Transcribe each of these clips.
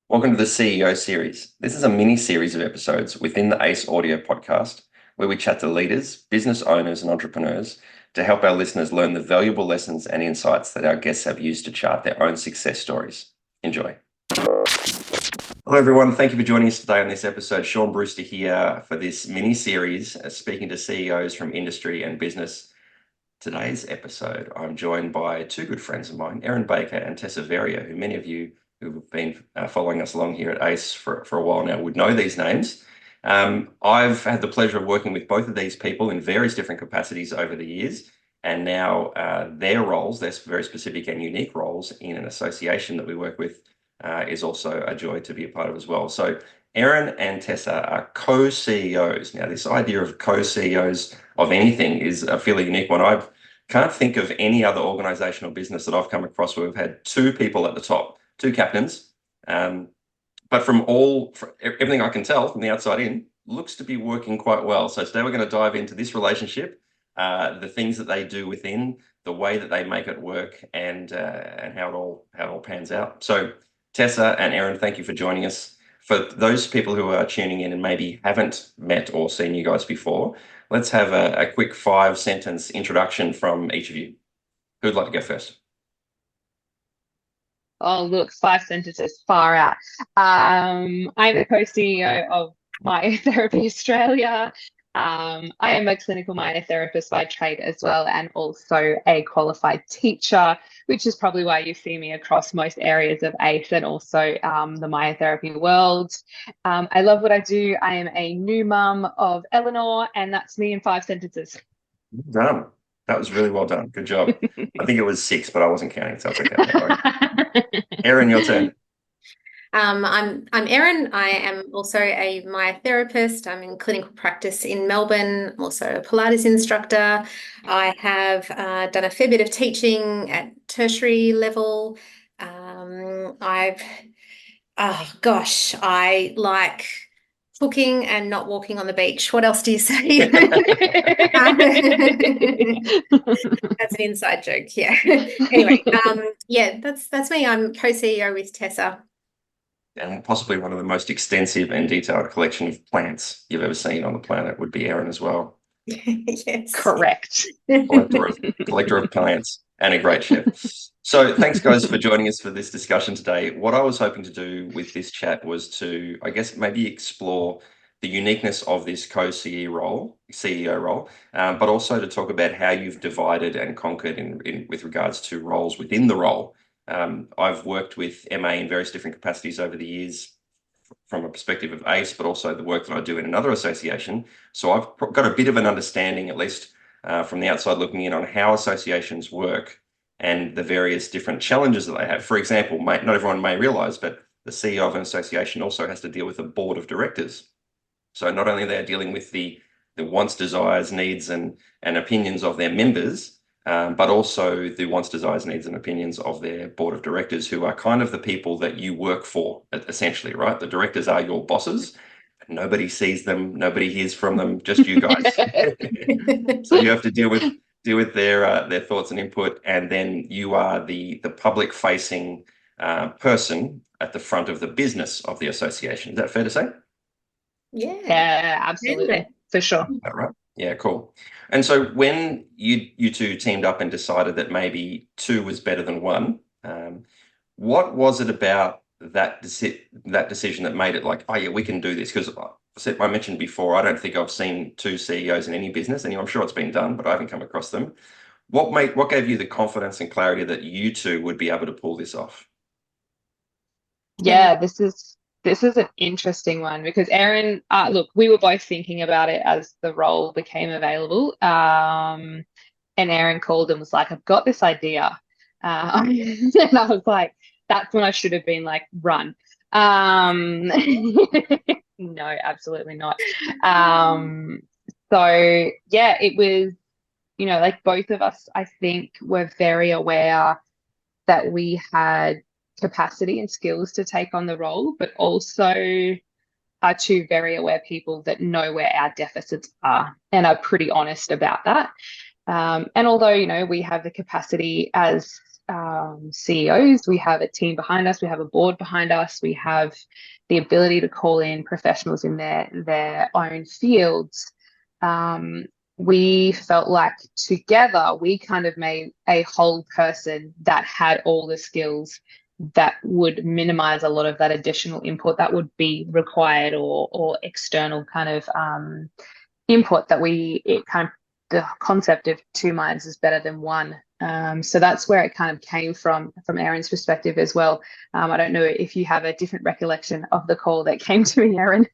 Welcome to the CEO series. This is a mini series of episodes within the ACE audio podcast where we chat to leaders, business owners, and entrepreneurs to help our listeners learn the valuable lessons and insights that our guests have used to chart their own success stories. Enjoy. Hello, everyone. Thank you for joining us today on this episode. Shaun Brewster here for this mini series, speaking to CEOs from industry and business. Today's episode, I'm joined by two good friends of mine, Erin Baker and Tessa Verrier, who many of you who've been following us along here at ACE for a while now would know these names. I've had the pleasure of working with both of these people in various different capacities over the years, and now their roles, their very specific and unique roles in an association that we work with is also a joy to be a part of as well. So Erin and Tessa are co-CEOs. Now, this idea of co-CEOs of anything is a fairly unique one. I can't think of any other organizational business that I've come across where we've had two people at the top, two captains. But from everything I can tell from the outside in, looks to be working quite well. So today we're going to dive into this relationship, the things that they do within, the way that they make it work, and how it all pans out. So Tessa and Erin, thank you for joining us. For those people who are tuning in and maybe haven't met or seen you guys before, let's have a quick 5-sentence introduction from each of you. Who'd like to go first? Oh, look, 5 sentences, far out. I'm the co-CEO of Myotherapy Australia. I am a clinical myotherapist by trade as well, and also a qualified teacher, which is probably why you see me across most areas of ACE and also the myotherapy world. I love what I do. I am a new mum of Eleanor, and that's me in 5 sentences. Done. That was really well done. Good job. I think it was 6, but I wasn't counting, so it's okay. All right. Erin, your turn. I'm Erin. I am also a myotherapist. I'm in clinical practice in Melbourne. I'm also a Pilates instructor. I have done a fair bit of teaching at tertiary level. I like cooking and not walking on the beach. What else do you say? That's an inside joke. Yeah. Anyway, yeah, that's me. I'm co-CEO with Tessa. And possibly one of the most extensive and detailed collection of plants you've ever seen on the planet would be Erin as well. Yes. Correct. Collector of plants and a great chef. So thanks, guys, for joining us for this discussion today. What I was hoping to do with this chat was to, I guess, maybe explore the uniqueness of this co-CEO role, but also to talk about how you've divided and conquered with regards to roles within the role. I've worked with MA in various different capacities over the years from a perspective of ACE, but also the work that I do in another association. So I've got a bit of an understanding, at least from the outside looking in, on how associations work and the various different challenges that they have. For example, not everyone may realize, but the CEO of an association also has to deal with a board of directors. So not only are they dealing with the wants, desires, needs, and opinions of their members, but also the wants, desires, needs, and opinions of their board of directors, who are kind of the people that you work for, essentially, right? The directors are your bosses. Nobody sees them, nobody hears from them, just you guys. So you have to deal with their thoughts and input, and then you are the public-facing person at the front of the business of the association. Is that fair to say? Yeah, absolutely. For sure. All right. Yeah, cool. And so when you two teamed up and decided that maybe two was better than one, what was it about that decision that made it like, oh yeah, we can do this? Because I mentioned before, I don't think I've seen two CEOs in any business, and I'm sure it's been done, but I haven't come across them. What gave you the confidence and clarity that you two would be able to pull this off? Yeah, this is an interesting one because Erin, look, we were both thinking about it as the role became available. And Erin called and was like, I've got this idea. And I was like, that's when I should have been like, run. No, absolutely not. So yeah, it was, like both of us, I think, were very aware that we had capacity and skills to take on the role, but also are two very aware people that know where our deficits are and are pretty honest about that. And although, we have the capacity as CEOs, we have a team behind us, we have a board behind us, we have the ability to call in professionals in their own fields. We felt like together we kind of made a whole person that had all the skills that would minimize a lot of that additional input that would be required, or external kind of input that the concept of two minds is better than one. So that's where it kind of came from Erin's perspective as well. I don't know if you have a different recollection of the call that came to me, Erin.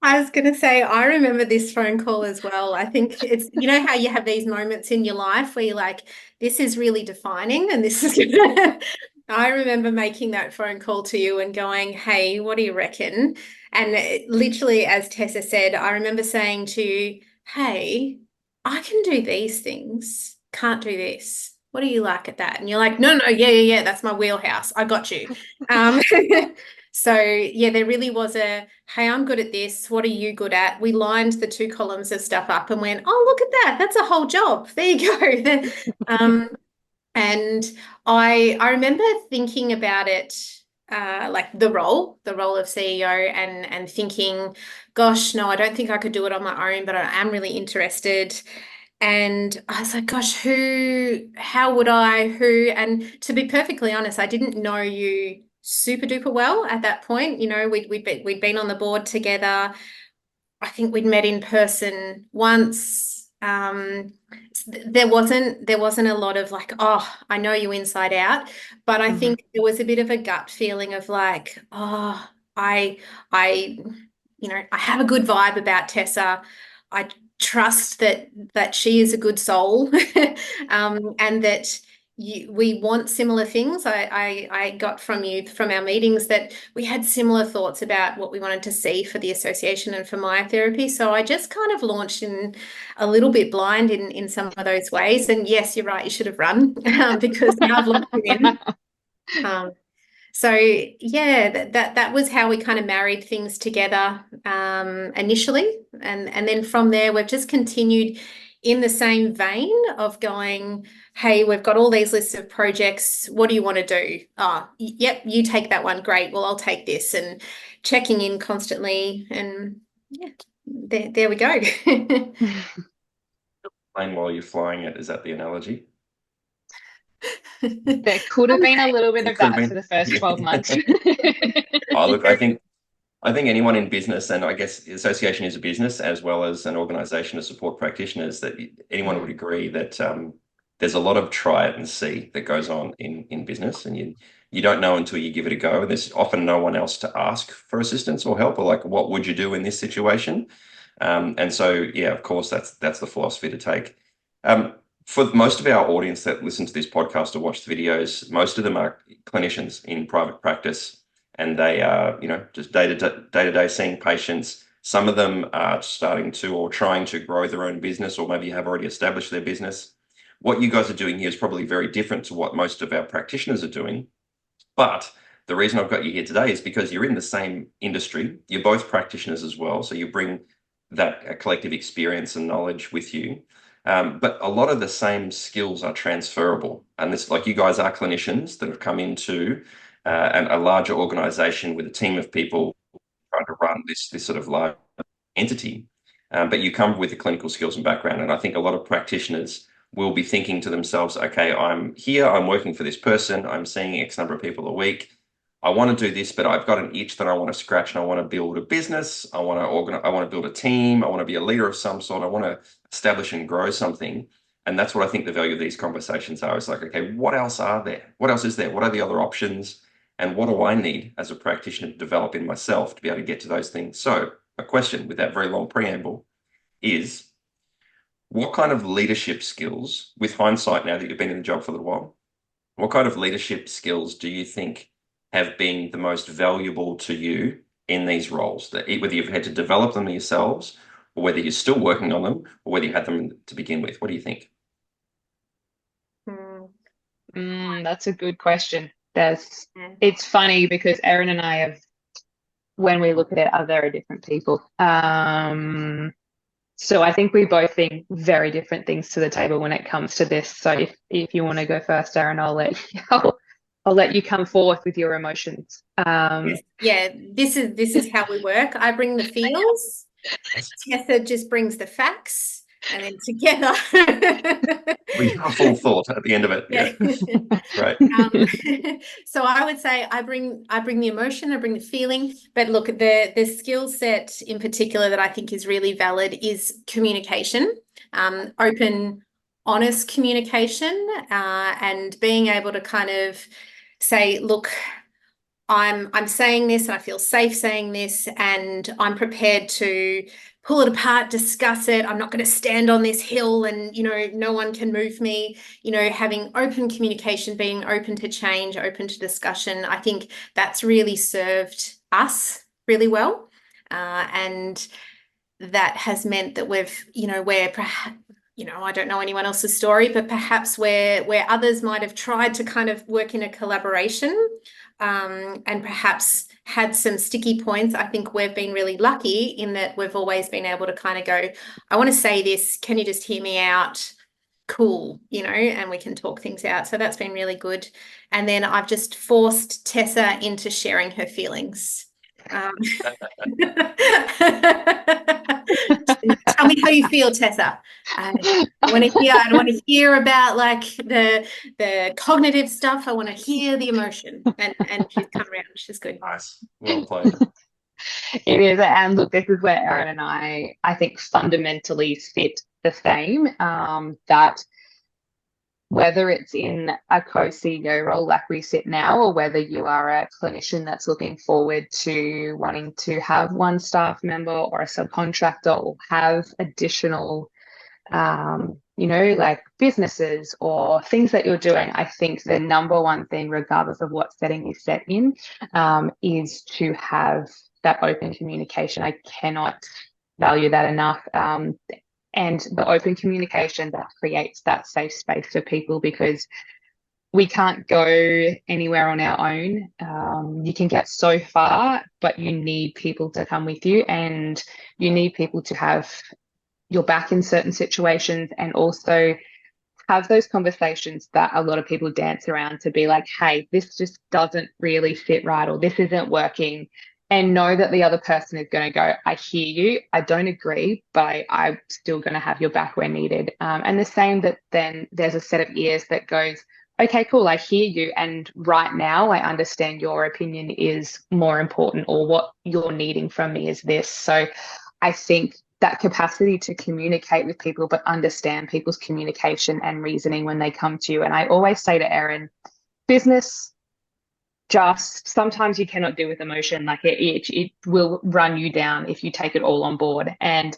I was going to say, I remember this phone call as well. I think it's, you know, how you have these moments in your life where you're like, this is really defining, and this is gonna... I remember making that phone call to you and going, hey, what do you reckon? And literally, as Tessa said, I remember saying to you, hey, I can do these things, can't do this. What do you like at that? And you're like, no, yeah, that's my wheelhouse. I got you. So yeah, there really was a, hey, I'm good at this. What are you good at? We lined the two columns of stuff up and went, oh, look at that. That's a whole job. There you go. And I remember thinking about it, like the role of CEO, and thinking, gosh, no, I don't think I could do it on my own, but I am really interested. And I was like, gosh, how would I, and to be perfectly honest, I didn't know you super duper well at that point. You know, we'd been on the board together. I think we'd met in person once. There wasn't a lot of like, oh, I know you inside out, but I think there was a bit of a gut feeling of like, oh, I, I have a good vibe about Tessa. I trust that she is a good soul, and that we want similar things. I got from our meetings that we had similar thoughts about what we wanted to see for the association and for myotherapy. So I just kind of launched in a little bit blind in some of those ways. And yes, you're right, you should have run, because now I've locked you in. So yeah, that was how we kind of married things together initially, and then from there we've just continued in the same vein of going, hey, we've got all these lists of projects. What do you want to do? Oh, yep, you take that one. Great. Well, I'll take this, and checking in constantly, and yeah, there we go. Plane while you're flying it, is that the analogy? There could have been a little bit of that for the first 12 months. Oh, look, I think anyone in business, and I guess the association is a business as well as an organization to support practitioners, that anyone would agree that there's a lot of try it and see that goes on in business, and you don't know until you give it a go. And there's often no one else to ask for assistance or help, or like, what would you do in this situation? And so, yeah, of course, that's the philosophy to take. For most of our audience that listen to this podcast or watch the videos, most of them are clinicians in private practice, and they are, just day-to-day seeing patients. Some of them are starting to or trying to grow their own business, or maybe have already established their business. What you guys are doing here is probably very different to what most of our practitioners are doing. But the reason I've got you here today is because you're in the same industry. You're both practitioners as well, so you bring that collective experience and knowledge with you. But a lot of the same skills are transferable. And this, like, you guys are clinicians that have come into a larger organization with a team of people trying to run this sort of large entity. But you come with the clinical skills and background. And I think a lot of practitioners will be thinking to themselves, okay, I'm here, I'm working for this person, I'm seeing X number of people a week. I want to do this, but I've got an itch that I want to scratch, and I want to build a business. I want to build a team. I want to be a leader of some sort. I want to establish and grow something. And that's what I think the value of these conversations are. It's like, okay, what else are there? What else is there? What are the other options? And what do I need as a practitioner to develop in myself to be able to get to those things? So a question with that very long preamble is, what kind of leadership skills, with hindsight now that you've been in the job for a little while, what kind of leadership skills do you think have been the most valuable to you in these roles, that whether you've had to develop them yourselves, or whether you're still working on them, or whether you had them to begin with? What do you think? That's a good question. It's funny because Erin and I have, when we look at it, are very different people. So I think we both bring very different things to the table when it comes to this. So if you want to go first, Erin, I'll let you come forth with your emotions. Yeah, this is how we work. I bring the feels. Tessa just brings the facts, and then together We have a full thought at the end of it. yeah. Right. So I would say I bring the emotion, I bring the feeling. But look, the skill set in particular that I think is really valid is communication, open, honest communication, and being able to kind of say, look, I'm saying this and I feel safe saying this, and I'm prepared to pull it apart, discuss it. I'm not going to stand on this hill and, no one can move me. Having open communication, being open to change, open to discussion. I think that's really served us really well. And that has meant that we're perhaps, I don't know anyone else's story, but perhaps where others might have tried to kind of work in a collaboration, and perhaps had some sticky points. I think we've been really lucky in that we've always been able to kind of go, I want to say this, can you just hear me out? Cool, and we can talk things out. So that's been really good. And then I've just forced Tessa into sharing her feelings. Tell me how you feel, Tessa. I don't want to hear about like the cognitive stuff. I want to hear the emotion. And she's come around. She's good. Nice. Well played. It is. And look, this is where Erin and I think fundamentally fit the same, that whether it's in a co-CEO role like we sit now, or whether you are a clinician that's looking forward to wanting to have one staff member or a subcontractor, or have additional, like businesses or things that you're doing, I think the number one thing, regardless of what setting you set in, is to have that open communication. I cannot value that enough. And the open communication that creates that safe space for people, because we can't go anywhere on our own. You can get so far, but you need people to come with you, and you need people to have your back in certain situations, and also have those conversations that a lot of people dance around to be like, hey, this just doesn't really fit right, or this isn't working. And know that the other person is going to go, I hear you, I don't agree, but I'm still going to have your back where needed. And the same, that then there's a set of ears that goes, okay, cool, I hear you. And right now I understand your opinion is more important, or what you're needing from me is this. So I think that capacity to communicate with people, but understand people's communication and reasoning when they come to you. And I always say to Erin, business, just sometimes you cannot deal with emotion. Like it will run you down if you take it all on board. And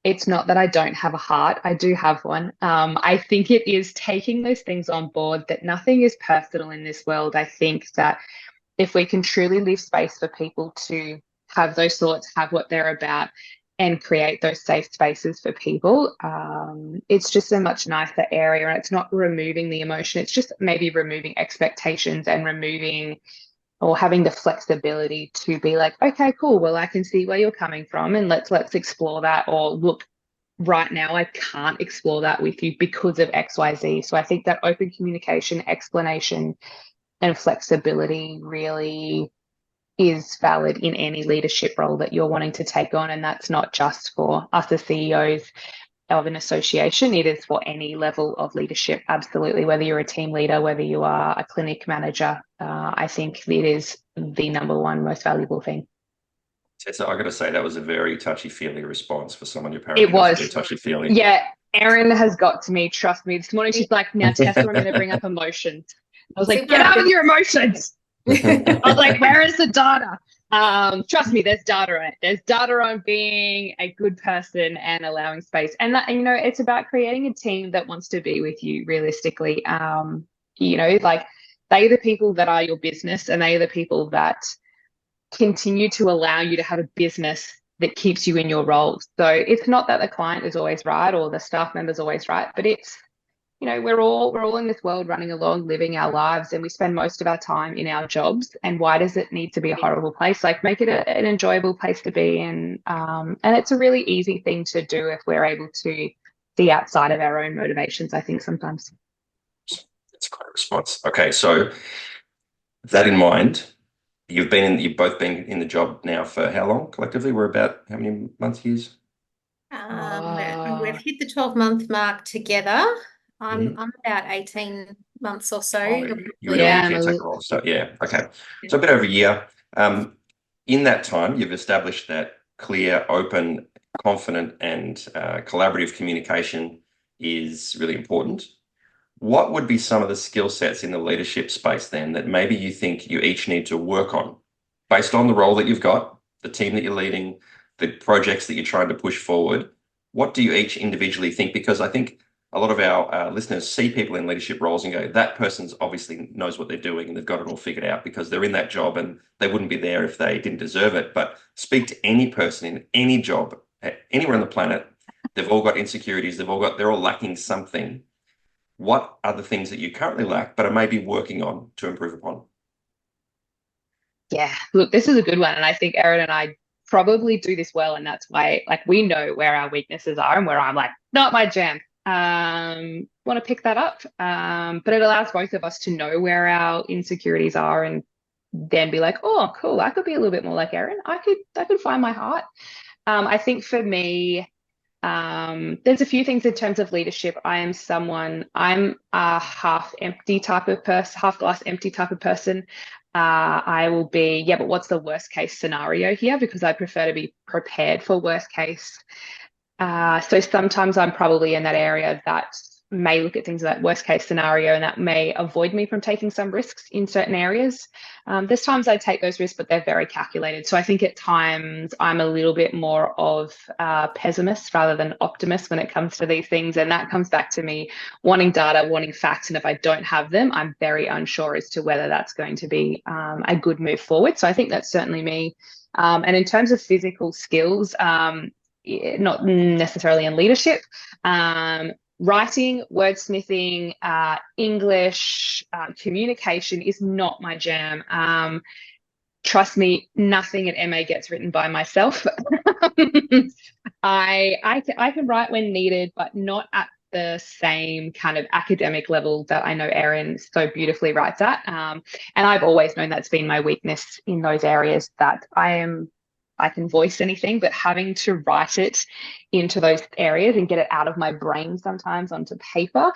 it's not that I don't have a heart. I do have one. I think it is taking those things on board, that nothing is personal in this world. I think that if we can truly leave space for people to have those thoughts, have what they're about, and create those safe spaces for people, it's just a much nicer area. And it's not removing the emotion. It's just maybe removing expectations and removing, or having the flexibility to be like, okay, cool, well, I can see where you're coming from, and let's explore that. Or look, right now I can't explore that with you because of XYZ. So I think that open communication, explanation, and flexibility really is valid in any leadership role that you're wanting to take on. And that's not just for us as CEOs of an association. It is for any level of leadership, absolutely. Whether you're a team leader, whether you are a clinic manager, I think it is the number one most valuable thing. Tessa, I got to say that was a very touchy-feely response for someone your parent. It was touchy-feely. Yeah, Erin has got to me. Trust me. This morning she's like, "Now, Tessa, I'm going to bring up emotions." I was like, "Get out with your emotions." I was like, where is the data? Trust me, there's data on it. There's data on being a good person and allowing space. And that, it's about creating a team that wants to be with you realistically. Like, they are the people that are your business, and they are the people that continue to allow you to have a business that keeps you in your role. So it's not that the client is always right or the staff member is always right, but it's we're all in this world running along, living our lives, and we spend most of our time in our jobs. And why does it need to be a horrible place? Like, make it an enjoyable place to be in. And it's a really easy thing to do if we're able to see outside of our own motivations, I think, sometimes. That's a great response. Okay, so with that in mind, you've both been in the job now for how long collectively? We're about how many months, years? We've hit the 12-month mark together. Mhm. I'm about 18 months or so. Oh, you were Yeah, doing the caretaker role. So yeah, okay. So a bit over a year. In that time, you've established that clear, open, confident, and collaborative communication is really important. What would be some of the skill sets in the leadership space then that maybe you think you each need to work on based on the role that you've got, the team that you're leading, the projects that you're trying to push forward? What do you each individually think? Because I think a lot of our listeners see people in leadership roles and go, that person's obviously knows what they're doing and they've got it all figured out because they're in that job and they wouldn't be there if they didn't deserve it. But speak to any person in any job, anywhere on the planet, they've all got insecurities, they're all lacking something. What are the things that you currently lack but are maybe working on to improve upon? Yeah, look, this is a good one. And I think Erin and I probably do this well. And that's why, like, we know where our weaknesses are and where I'm like, not my jam. Want to pick that up. But it allows both of us to know where our insecurities are and then be like, oh, cool, I could be a little bit more like Erin. I could find my heart. I think for me, there's a few things in terms of leadership. I'm a half empty type of person, half glass empty type of person. I will be, yeah, but what's the worst case scenario here? Because I prefer to be prepared for worst case. So sometimes I'm probably in that area that may look at things like worst case scenario, and that may avoid me from taking some risks in certain areas. There's times I take those risks, but they're very calculated. So I think at times I'm a little bit more of a pessimist rather than optimist when it comes to these things. And that comes back to me wanting data, wanting facts. And if I don't have them, I'm very unsure as to whether that's going to be a good move forward. So I think that's certainly me. And in terms of physical skills, not necessarily in leadership, writing, wordsmithing, English, communication is not my jam. Trust me, nothing at MA gets written by myself. I can write when needed, but not at the same kind of academic level that I know Erin so beautifully writes at. And I've always known that's been my weakness in those areas, that I can voice anything, but having to write it into those areas and get it out of my brain sometimes onto paper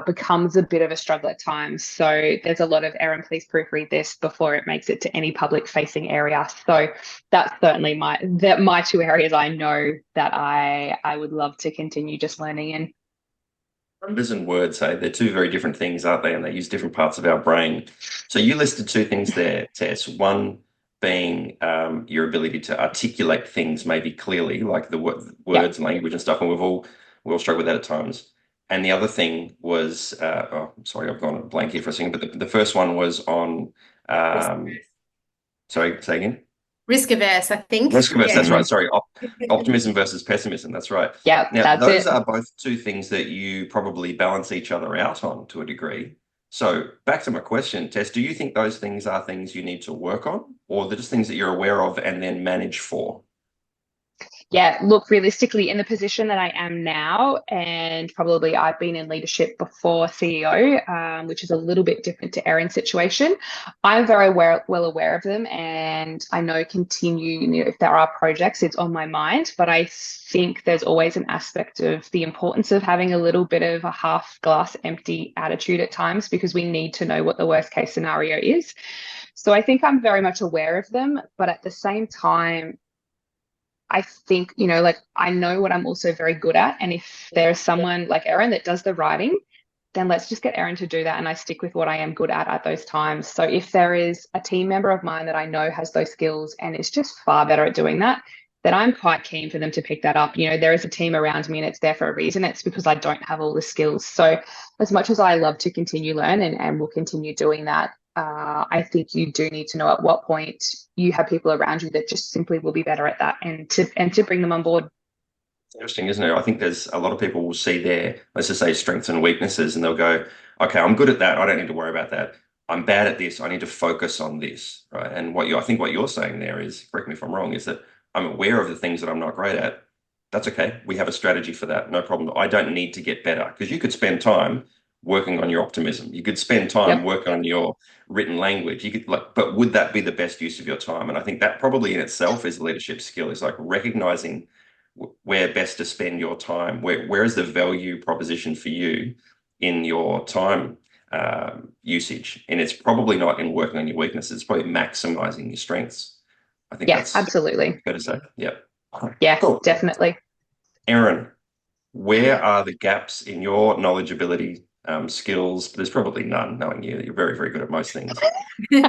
becomes a bit of a struggle at times. So there's a lot of, Erin, please proofread this before it makes it to any public facing area. So that's certainly my two areas I know that I would love to continue just learning in. Numbers and words, they're two very different things, aren't they? And they use different parts of our brain. So you listed two things there, Tess. One being your ability to articulate things maybe clearly, like the words, language and stuff, and we all struggle with that at times. And the other thing was, sorry, I've gone blank here for a second, but the first one was on, sorry, say again? Risk averse, I think. Risk averse, that's right. Sorry, optimism versus pessimism, that's right. Yeah, now, those are both two things that you probably balance each other out on to a degree. So back to my question, Tess, do you think those things are things you need to work on, or they're just things that you're aware of and then manage for? Yeah, look, realistically, in the position that I am now, and probably I've been in leadership before CEO, which is a little bit different to Erin's situation, I'm very well aware of them, and I know if there are projects, it's on my mind. But I think there's always an aspect of the importance of having a little bit of a half glass empty attitude at times, because we need to know what the worst case scenario is. So I think I'm very much aware of them, but at the same time, I think, I know what I'm also very good at. And if there's someone like Erin that does the writing, then let's just get Erin to do that. And I stick with what I am good at those times. So if there is a team member of mine that I know has those skills and is just far better at doing that, then I'm quite keen for them to pick that up. There is a team around me and it's there for a reason. It's because I don't have all the skills. So as much as I love to continue learning and will continue doing that, I think you do need to know at what point you have people around you that just simply will be better at that, and to bring them on board. Interesting, isn't it? I think there's a lot of people will see their, let's just say, strengths and weaknesses, and they'll go, okay, I'm good at that. I don't need to worry about that. I'm bad at this. I need to focus on this, right? And I think what you're saying there is, correct me if I'm wrong, is that I'm aware of the things that I'm not great at. That's okay. We have a strategy for that. No problem. I don't need to get better because you could spend time working on your optimism. You could spend time Yep. working on your written language. You could but would that be the best use of your time? And I think that probably in itself is a leadership skill, is like recognizing where best to spend your time. Where is the value proposition for you in your time usage? And it's probably not in working on your weaknesses. It's probably maximizing your strengths. I think Yeah, that's absolutely. fair to say. Yeah. Yeah, Cool. definitely. Erin, where are the gaps in your knowledgeability, skills? There's probably none, knowing you. You're very, very good at most things. No,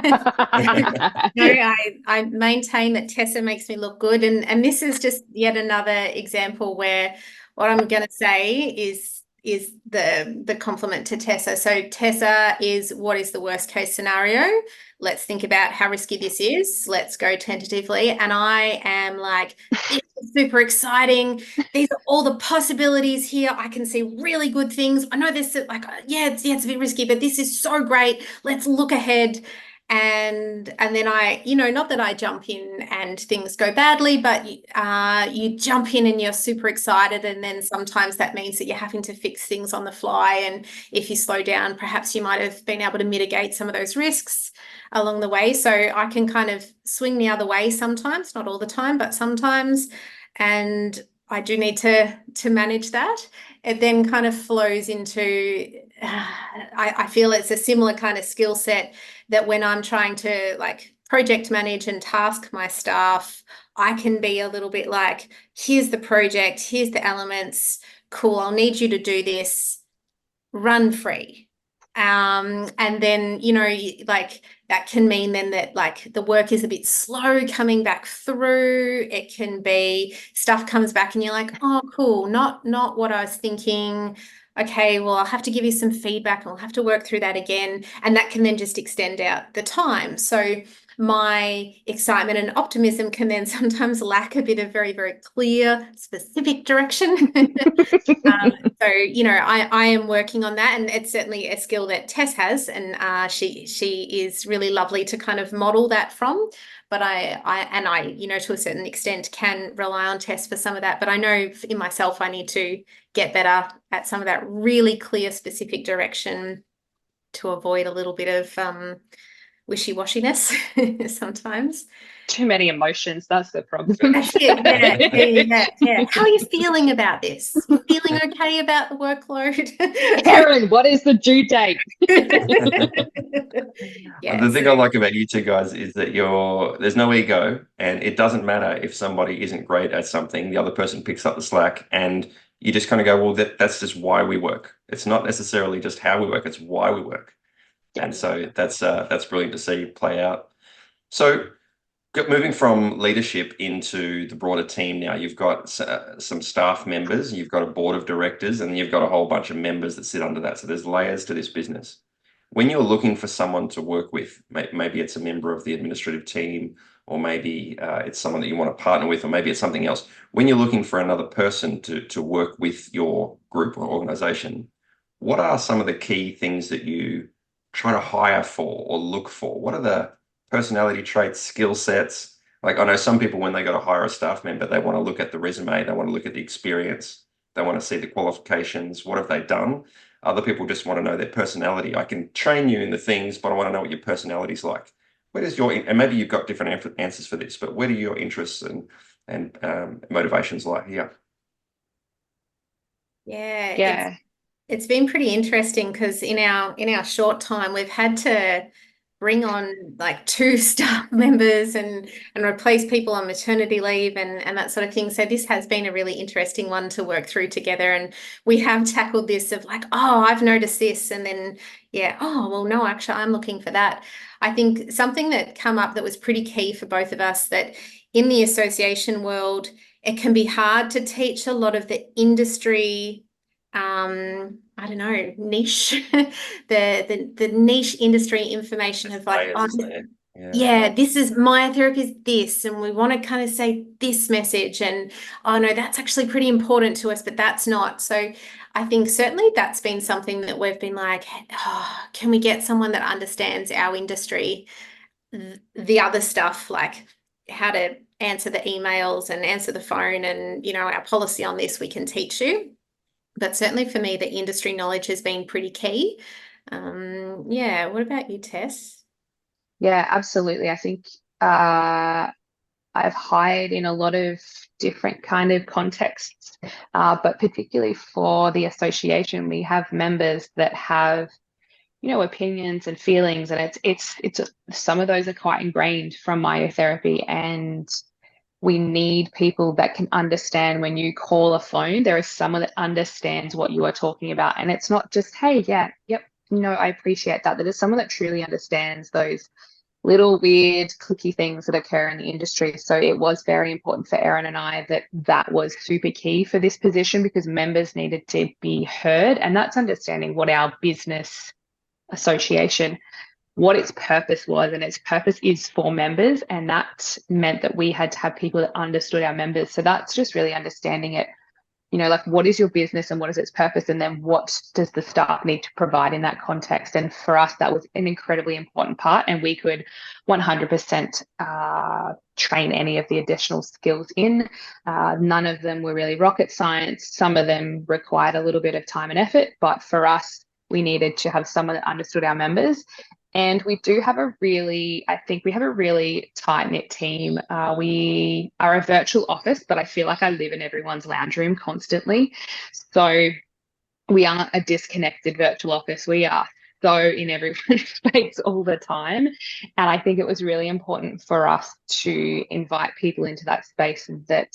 I maintain that Tessa makes me look good, and this is just yet another example where what I'm going to say is the compliment to Tessa. So Tessa is, what is the worst case scenario? Let's think about how risky this is. Let's go tentatively. And I am like, this is super exciting. These are all the possibilities here. I can see really good things. I know this, like, it's a bit risky, but this is so great. Let's look ahead. And then I, not that I jump in and things go badly, but you jump in and you're super excited, and then sometimes that means that you're having to fix things on the fly, and if you slow down, perhaps you might have been able to mitigate some of those risks along the way. So I can kind of swing the other way sometimes, not all the time, but sometimes, and I do need to manage that. It then kind of flows into I feel it's a similar kind of skill set that when I'm trying to like project manage and task my staff, I can be a little bit like, here's the project, here's the elements, cool, I'll need you to do this, run free. And then, like that can mean then that like the work is a bit slow coming back through. It can be stuff comes back and you're like, oh, cool, not what I was thinking. Okay, well, I'll have to give you some feedback and I'll have to work through that again. And that can then just extend out the time. So my excitement and optimism can then sometimes lack a bit of very, very clear, specific direction. So, I am working on that, and it's certainly a skill that Tess has, and she is really lovely to kind of model that from. But I, to a certain extent can rely on Tess for some of that. But I know in myself, I need to get better at some of that really clear, specific direction to avoid a little bit of wishy-washiness sometimes. Too many emotions, that's the problem. That's it. Yeah. How are you feeling about this? You feeling okay about the workload? Erin, what is the due date? Yeah, The thing I like about you two guys is that there's no ego, and it doesn't matter if somebody isn't great at something, the other person picks up the slack, and you just kind of go, well, that's just why we work. It's not necessarily just how we work, it's why we work. Yeah. And so that's brilliant to see play out. So moving from leadership into the broader team now, you've got some staff members, you've got a board of directors, and you've got a whole bunch of members that sit under that. So there's layers to this business. When you're looking for someone to work with, maybe it's a member of the administrative team, or maybe it's someone that you want to partner with, or maybe it's something else. When you're looking for another person to work with your group or organization, what are some of the key things that you try to hire for or look for? What are the personality traits, skill sets? Like, I know some people, when they go to hire a staff member, they want to look at the resume, they want to look at the experience, they want to see the qualifications, what have they done? Other people just want to know their personality. I can train you in the things, but I want to know what your personality's like. Where does and maybe you've got different answers for this, but where do your interests and motivations lie here? Yeah. It's been pretty interesting because in our short time, we've had to bring on like 2 staff members and replace people on maternity leave and that sort of thing. So this has been a really interesting one to work through together. And we have tackled this of like, oh, I've noticed this. And then, oh, well, no, actually, I'm looking for that. I think something that come up that was pretty key for both of us, that in the association world, it can be hard to teach a lot of the industry I don't know, niche, the niche industry information of like, yeah, this is myotherapy is this, and we want to kind of say this message, and oh no, that's actually pretty important to us, but that's not. So I think certainly that's been something that we've been like, oh, can we get someone that understands our industry? The other stuff, like how to answer the emails and answer the phone, and our policy on this, we can teach you. But certainly for me, the industry knowledge has been pretty key. Yeah, what about you, Tess? Yeah, absolutely. I think I've hired in a lot of different kind of contexts, but particularly for the association, we have members that have, opinions and feelings, and it's some of those are quite ingrained from myotherapy, and we need people that can understand when you call a phone, there is someone that understands what you are talking about, and it's not just, hey, yeah, yep, I appreciate that. That is someone that truly understands those little weird clicky things that occur in the industry. So it was very important for Erin and I that was super key for this position, because members needed to be heard. And that's understanding what our business association, what its purpose was. And its purpose is for members. And that meant that we had to have people that understood our members. So that's just really understanding it. Like, what is your business and what is its purpose? And then what does the staff need to provide in that context? And for us, that was an incredibly important part. And we could 100% train any of the additional skills in. None of them were really rocket science. Some of them required a little bit of time and effort. But for us, we needed to have someone that understood our members. And we do have I think we have a really tight-knit team. We are a virtual office, but I feel like I live in everyone's lounge room constantly. So we aren't a disconnected virtual office. We are so in everyone's face all the time. And I think it was really important for us to invite people into that space that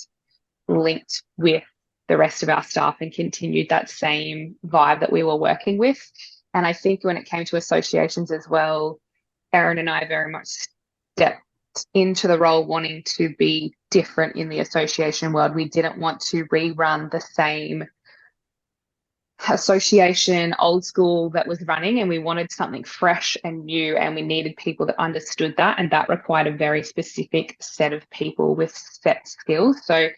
linked with the rest of our staff and continued that same vibe that we were working with. And I think when it came to associations as well, Erin and I very much stepped into the role wanting to be different in the association world. We didn't want to rerun the same association, old school, that was running, and we wanted something fresh and new, and we needed people that understood that, and that required a very specific set of people with set skills. So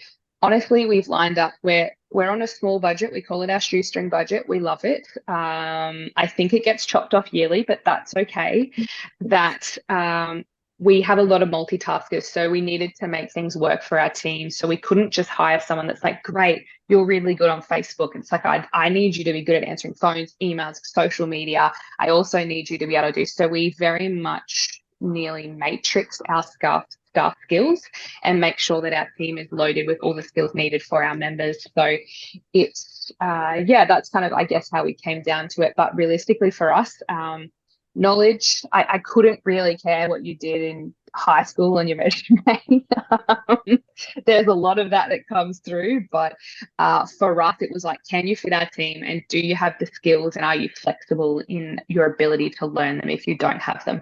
honestly, we've lined up, we're on a small budget. We call it our shoestring budget. We love it. I think it gets chopped off yearly, but that's okay. That we have a lot of multitaskers, so we needed to make things work for our team. So we couldn't just hire someone that's like, great, you're really good on Facebook. It's like, I need you to be good at answering phones, emails, social media. I also need you to be able to do. So we very much nearly matrix our staff skills and make sure that our team is loaded with all the skills needed for our members. So it's, that's kind of, I guess, how we came down to it. But realistically for us, knowledge, I couldn't really care what you did in high school on your resume. There's a lot of that comes through, but for us, it was like, can you fit our team, and do you have the skills, and are you flexible in your ability to learn them if you don't have them?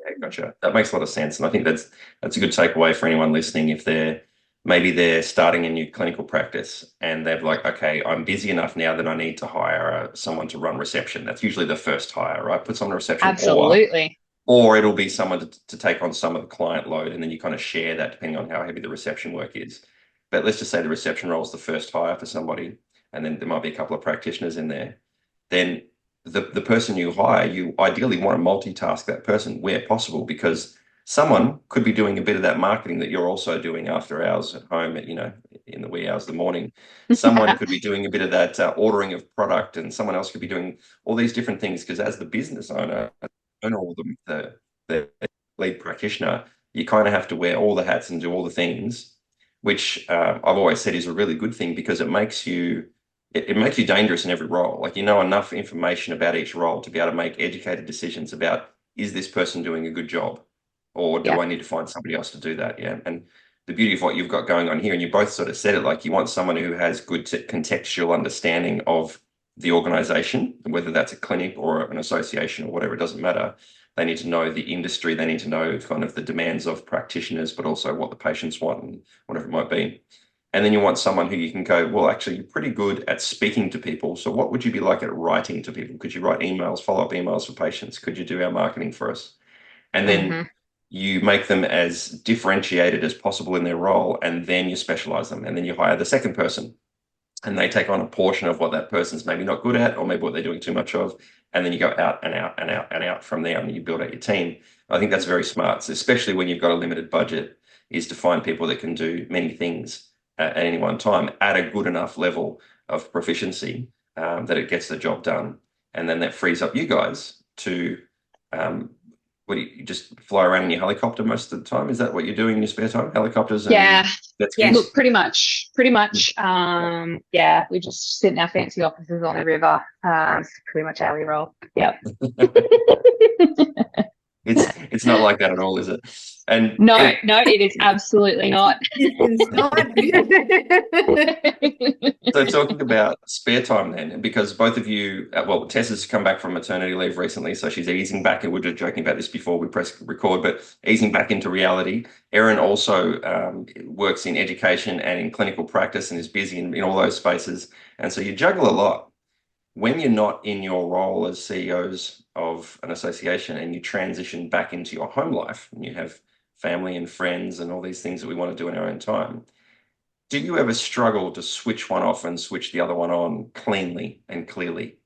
Yeah, gotcha. That makes a lot of sense. And I think that's a good takeaway for anyone listening. If they're starting a new clinical practice and they're like, okay, I'm busy enough now that I need to hire someone to run reception. That's usually the first hire, right? Put someone on reception. Absolutely. Or it'll be someone to take on some of the client load, and then you kind of share that depending on how heavy the reception work is. But let's just say the reception role is the first hire for somebody, and then there might be a couple of practitioners in there. Then the person you hire, you ideally want to multitask that person where possible, because someone could be doing a bit of that marketing that you're also doing after hours at home, in the wee hours of the morning. Someone could be doing a bit of that ordering of product, and someone else could be doing all these different things. Because as the business owner or the lead practitioner, you kind of have to wear all the hats and do all the things, which I've always said is a really good thing, because it makes you dangerous in every role. Like, enough information about each role to be able to make educated decisions about, is this person doing a good job, or do I need to find somebody else to do that? Yeah. And the beauty of what you've got going on here, and you both sort of said it, like, you want someone who has good contextual understanding of the organization, whether that's a clinic or an association or whatever, it doesn't matter. They need to know the industry. They need to know kind of the demands of practitioners, but also what the patients want and whatever it might be. And then you want someone who you can go, well, actually, you're pretty good at speaking to people. So what would you be like at writing to people? Could you write emails, follow-up emails for patients? Could you do our marketing for us? And then you make them as differentiated as possible in their role, and then you specialize them, and then you hire the second person, and they take on a portion of what that person's maybe not good at, or maybe what they're doing too much of, and then you go out and out and out and out from there, and you build out your team. I think that's very smart, especially when you've got a limited budget, is to find people that can do many things at any one time at a good enough level of proficiency that it gets the job done. And then that frees up you guys to, what do you just fly around in your helicopter most of the time? Is that what you're doing in your spare time? Helicopters? And that's look, pretty much. Yeah, we just sit in our fancy offices on the river. It's pretty much how we roll. Yeah. It's not like that at all, is it? And no, it is absolutely not. So talking about spare time then, because both of you, well, Tess has come back from maternity leave recently, so she's easing back, and we were just joking about this before we press record, but easing back into reality. Erin also works in education and in clinical practice and is busy in all those spaces. And so you juggle a lot. When you're not in your role as CEOs of an association and you transition back into your home life and you have family and friends and all these things that we want to do in our own time, do you ever struggle to switch one off and switch the other one on cleanly and clearly?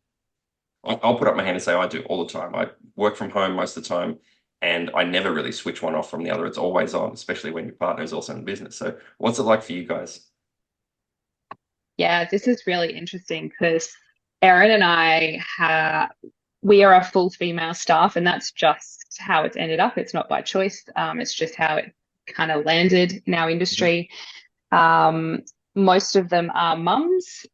I'll put up my hand and say I do all the time. I work from home most of the time, and I never really switch one off from the other. It's always on, especially when your partner is also in business. So what's it like for you guys? Yeah, this is really interesting because Erin and I we are a full female staff, and that's just how it's ended up. It's not by choice. It's just how it kind of landed in our industry. Most of them are mums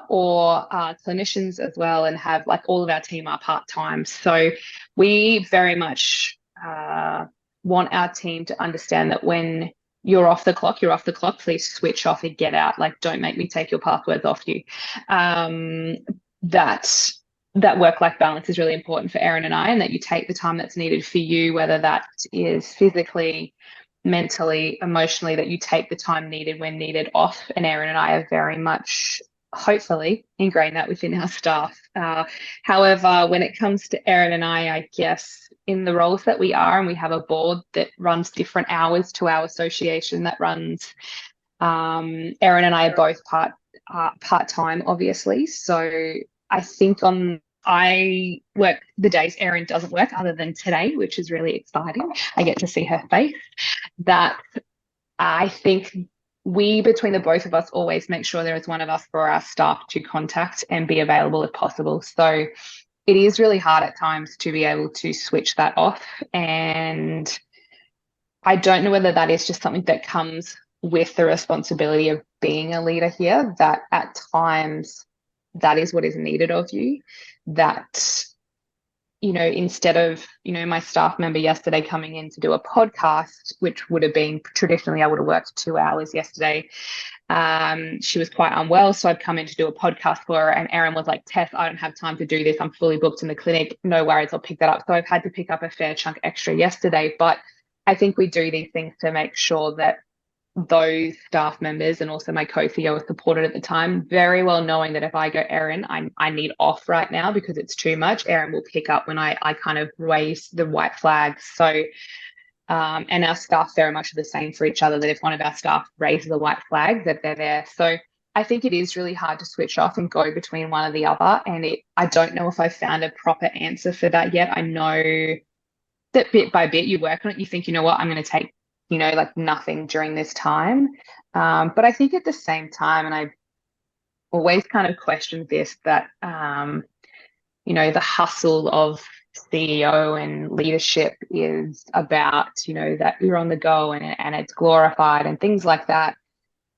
or clinicians as well, and have, like, all of our team are part-time. So we very much want our team to understand that when you're off the clock, you're off the clock. Please switch off and get out. Like, don't make me take your passwords off you. That work-life balance is really important for Erin and I, and that you take the time that's needed for you, whether that is physically, mentally, emotionally, that you take the time needed when needed off. And Erin and I are very much, hopefully, ingrained that within our staff. However, when it comes to Erin and I guess in the roles that we are, and we have a board that runs different hours to our association that runs, Erin and I are both part-time, obviously. So I think I work the days Erin doesn't work, other than today, which is really exciting. I get to see her face. That I think we, between the both of us, always make sure there is one of us for our staff to contact and be available if possible. So it is really hard at times to be able to switch that off. And I don't know whether that is just something that comes with the responsibility of being a leader here, that at times that is what is needed of you. That, instead of, my staff member yesterday coming in to do a podcast, which would have been traditionally, I would have worked 2 hours yesterday. She was quite unwell, so I've come in to do a podcast for her, and Erin was like, Tess, I don't have time to do this. I'm fully booked in the clinic. No worries, I'll pick that up. So I've had to pick up a fair chunk extra yesterday, but I think we do these things to make sure that those staff members and also my co-CEO are supported at the time, very well knowing that if I go, Erin, I need off right now because it's too much, Erin will pick up when I kind of raise the white flags. So and our staff very much are the same for each other, that if one of our staff raises the white flag, that they're there. So I think it is really hard to switch off and go between one or the other, and I don't know if I've found a proper answer for that yet. I know that bit by bit you work on it, you think, you know what, I'm going to take like nothing during this time. But I think at the same time, and I've always kind of questioned this, that, the hustle of CEO and leadership is about, that you're on the go and it's glorified and things like that.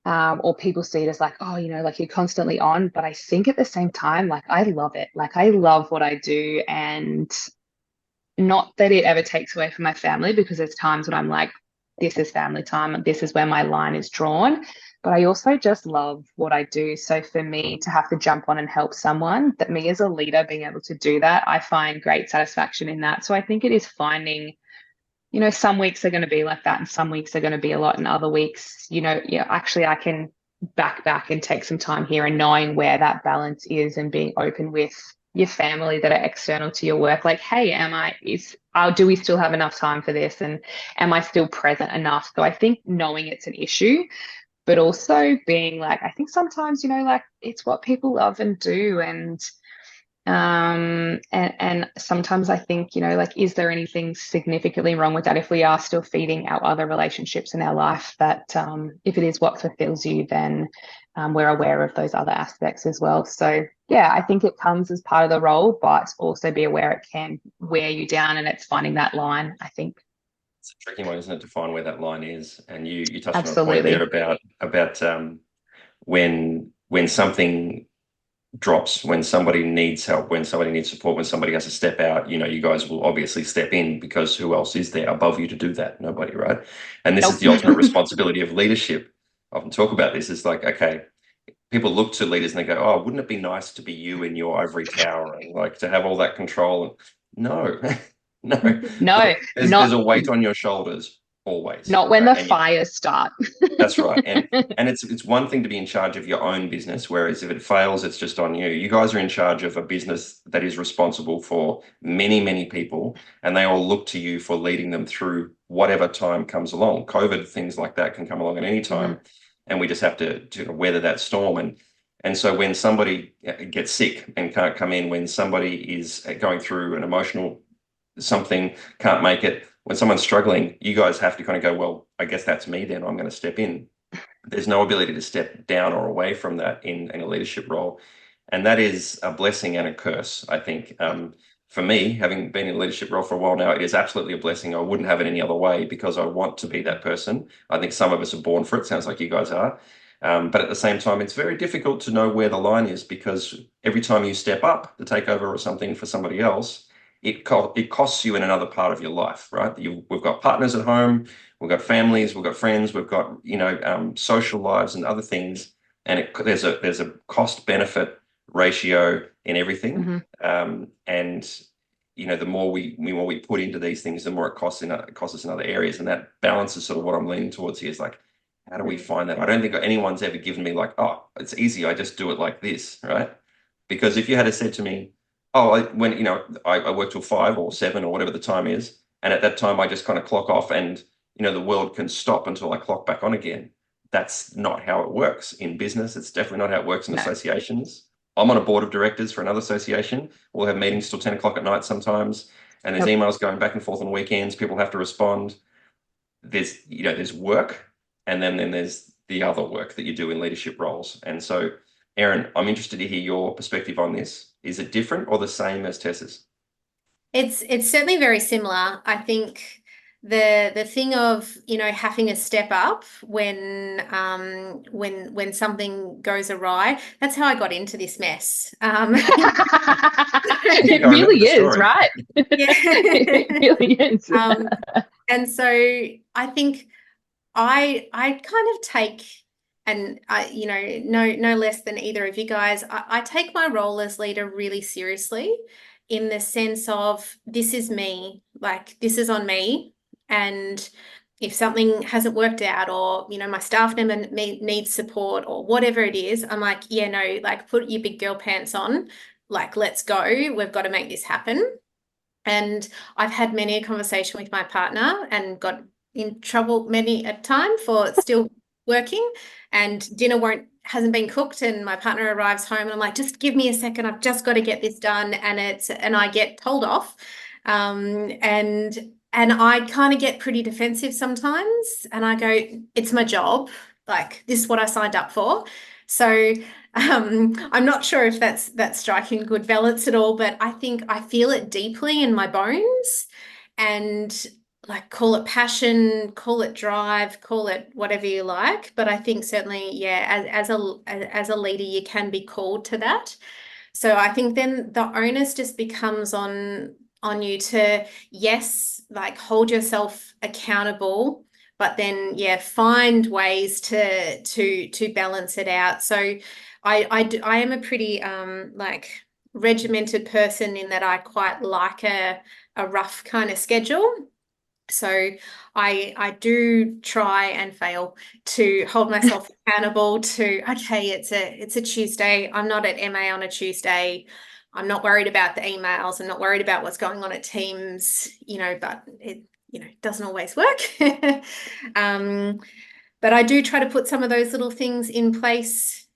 Or people see it as like, oh, like you're constantly on. But I think at the same time, like, I love it. Like, I love what I do, and not that it ever takes away from my family, because there's times when I'm like, this is family time and this is where my line is drawn. But I also just love what I do. So for me to have to jump on and help someone, that me as a leader being able to do that, I find great satisfaction in that. So I think it is finding, some weeks are going to be like that and some weeks are going to be a lot, and other weeks, actually I can back and take some time here, and knowing where that balance is and being open with your family that are external to your work, like, hey, do we still have enough time for this? And am I still present enough? So I think knowing it's an issue, but also being like, I think sometimes, like it's what people love and do. And sometimes I think, like, is there anything significantly wrong with that if we are still feeding our other relationships in our life, that if it is what fulfills you, then we're aware of those other aspects as well. So yeah, I think it comes as part of the role, but also be aware it can wear you down, and it's finding that line, I think. It's a tricky one, isn't it, to find where that line is? And you touched on a point Absolutely. there about when something drops, when somebody needs help, when somebody needs support, when somebody has to step out, you guys will obviously step in, because who else is there above you to do that? Nobody, right? And this is the ultimate responsibility of leadership. I often talk about this. It's like, okay, people look to leaders and they go, oh, wouldn't it be nice to be you in your ivory tower and like to have all that control? No, no, No, there's a weight on your shoulders always. Not when the fires start. That's right. And it's one thing to be in charge of your own business, whereas if it fails, it's just on you. You guys are in charge of a business that is responsible for many, many people, and they all look to you for leading them through whatever time comes along. COVID, things like that can come along at any time, and we just have to weather that storm. And so when somebody gets sick and can't come in, when somebody is going through an emotional something, can't make it, when someone's struggling, you guys have to kind of go, well, I guess that's me then, I'm going to step in. There's no ability to step down or away from that in a leadership role. And that is a blessing and a curse, I think. For me, having been in a leadership role for a while now, it is absolutely a blessing. I wouldn't have it any other way, because I want to be that person. I think some of us are born for it. Sounds like you guys are. But at the same time, it's very difficult to know where the line is, because every time you step up to take over or something for somebody else, it costs you in another part of your life, right? We've got partners at home, we've got families, we've got friends, we've got social lives and other things, and there's a cost benefit ratio in everything. And the more we put into these things, the more it costs us in other areas, and that balance is sort of what I'm leaning towards here. Is like, how do we find that? I don't think anyone's ever given me like, oh, it's easy, I just do it like this, right? Because if you had said to me, oh, I work till 5 or 7 or whatever the time is, and at that time I just kind of clock off, and the world can stop until I clock back on again. That's not how it works in business. It's definitely not how it works in associations. I'm on a board of directors for another association. We'll have meetings till 10 o'clock at night sometimes, and there's emails going back and forth on weekends. People have to respond. There's work, and then there's the other work that you do in leadership roles. And so, Erin, I'm interested to hear your perspective on this. Is it different or the same as Tessa's? It's certainly very similar. I think the thing of having to step up when something goes awry. That's how I got into this mess. It really is, right? Yeah. It really is. And so I think I kind of take, and no less than either of you guys, I take my role as leader really seriously, in the sense of, this is me, like this is on me. And if something hasn't worked out, or my staff member needs support or whatever it is, I'm like, yeah, no, like, put your big girl pants on, like, let's go, we've got to make this happen. And I've had many a conversation with my partner and got in trouble many a time for still working, and dinner hasn't been cooked, and my partner arrives home and I'm like, just give me a second, I've just got to get this done, and I get told off, and I kind of get pretty defensive sometimes, and I go, it's my job, like, this is what I signed up for. So I'm not sure if that's striking good balance at all, but I think I feel it deeply in my bones, and like, call it passion, call it drive, call it whatever you like. But I think certainly, yeah, as a leader, you can be called to that. So I think then the onus just becomes on you to, yes, like, hold yourself accountable, but then, yeah, find ways to balance it out. So I am a pretty like, regimented person, in that I quite like a rough kind of schedule. So I do try and fail to hold myself accountable to, okay, it's a Tuesday, I'm not at MA on a Tuesday, I'm not worried about the emails. I'm not worried about what's going on at Teams, but it, doesn't always work. But I do try to put some of those little things in place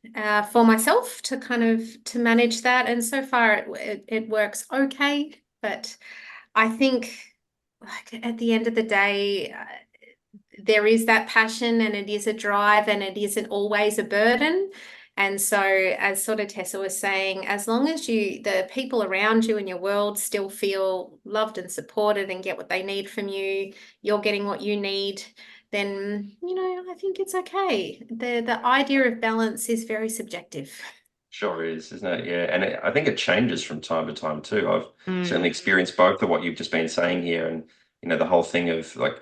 for myself to kind of to manage that. And so far it works okay. But I think like at the end of the day, there is that passion and it is a drive and it isn't always a burden. And so, as sort of Tessa was saying, as long as the people around you in your world still feel loved and supported and get what they need from you, you're getting what you need, then, I think it's okay. The idea of balance is very subjective. Sure is, isn't it? Yeah. And I think it changes from time to time too. I've certainly experienced both of what you've just been saying here. And, the whole thing of like,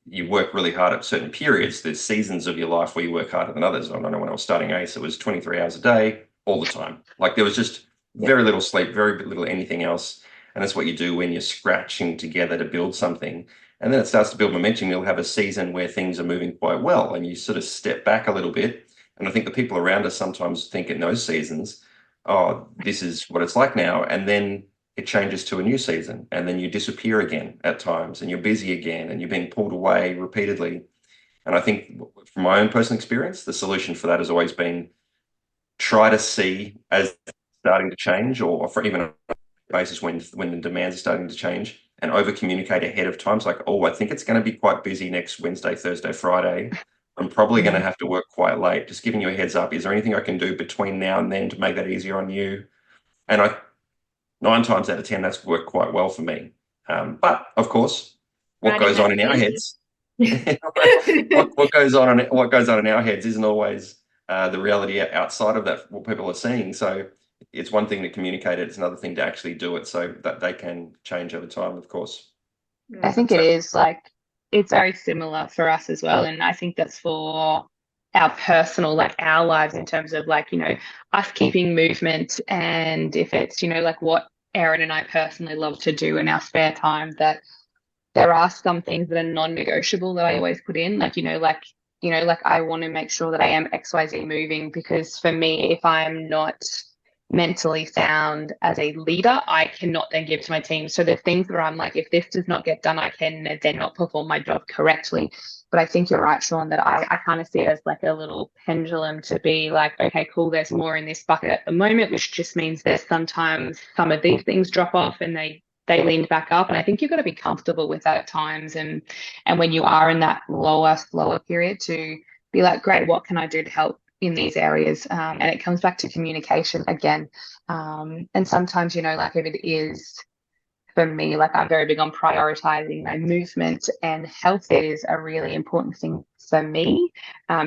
you work really hard at certain periods. There's seasons of your life where you work harder than others. I know when I was starting ACE, it was 23 hours a day all the time. Like there was just very little sleep, very little anything else. And that's what you do when you're scratching together to build something. And then it starts to build momentum. You'll have a season where things are moving quite well and you sort of step back a little bit. And I think the people around us sometimes think in those seasons, oh, this is what it's like now. And then it changes to a new season and then you disappear again at times and you're busy again and you're being pulled away repeatedly. And I think from my own personal experience, the solution for that has always been try to see as starting to change or for even a basis when the demands are starting to change and over communicate ahead of time. It's like, oh, I think it's going to be quite busy next Wednesday, Thursday, Friday. I'm probably going to have to work quite late. Just giving you a heads up. Is there anything I can do between now and then to make that easier on you? And 9 times out of 10, that's worked quite well for me. But of course, what goes on in our heads, what goes on in our heads isn't always the reality outside of that, what people are seeing. So it's one thing to communicate it. It's another thing to actually do it so that they can change over time, of course. I think it is like, it's very similar for us as well. And I think that's for our personal, like our lives in terms of like, us keeping movement. And if it's, like what Erin and I personally love to do in our spare time, that there are some things that are non-negotiable that I always put in, like I want to make sure that I am XYZ moving, because for me, if I'm not mentally sound as a leader, I cannot then give to my team. So there's things where I'm like, if this does not get done, I can then not perform my job correctly. But I think you're right, Shaun, that I kind of see it as like a little pendulum to be like, okay, cool, there's more in this bucket at the moment, which just means there's sometimes some of these things drop off and they lean back up. And I think you've got to be comfortable with that at times. And when you are in that slower period, to be like, great, what can I do to help in these areas? And it comes back to communication again. And sometimes, like if it is, for me, like I'm very big on prioritizing my movement, and health is a really important thing for me.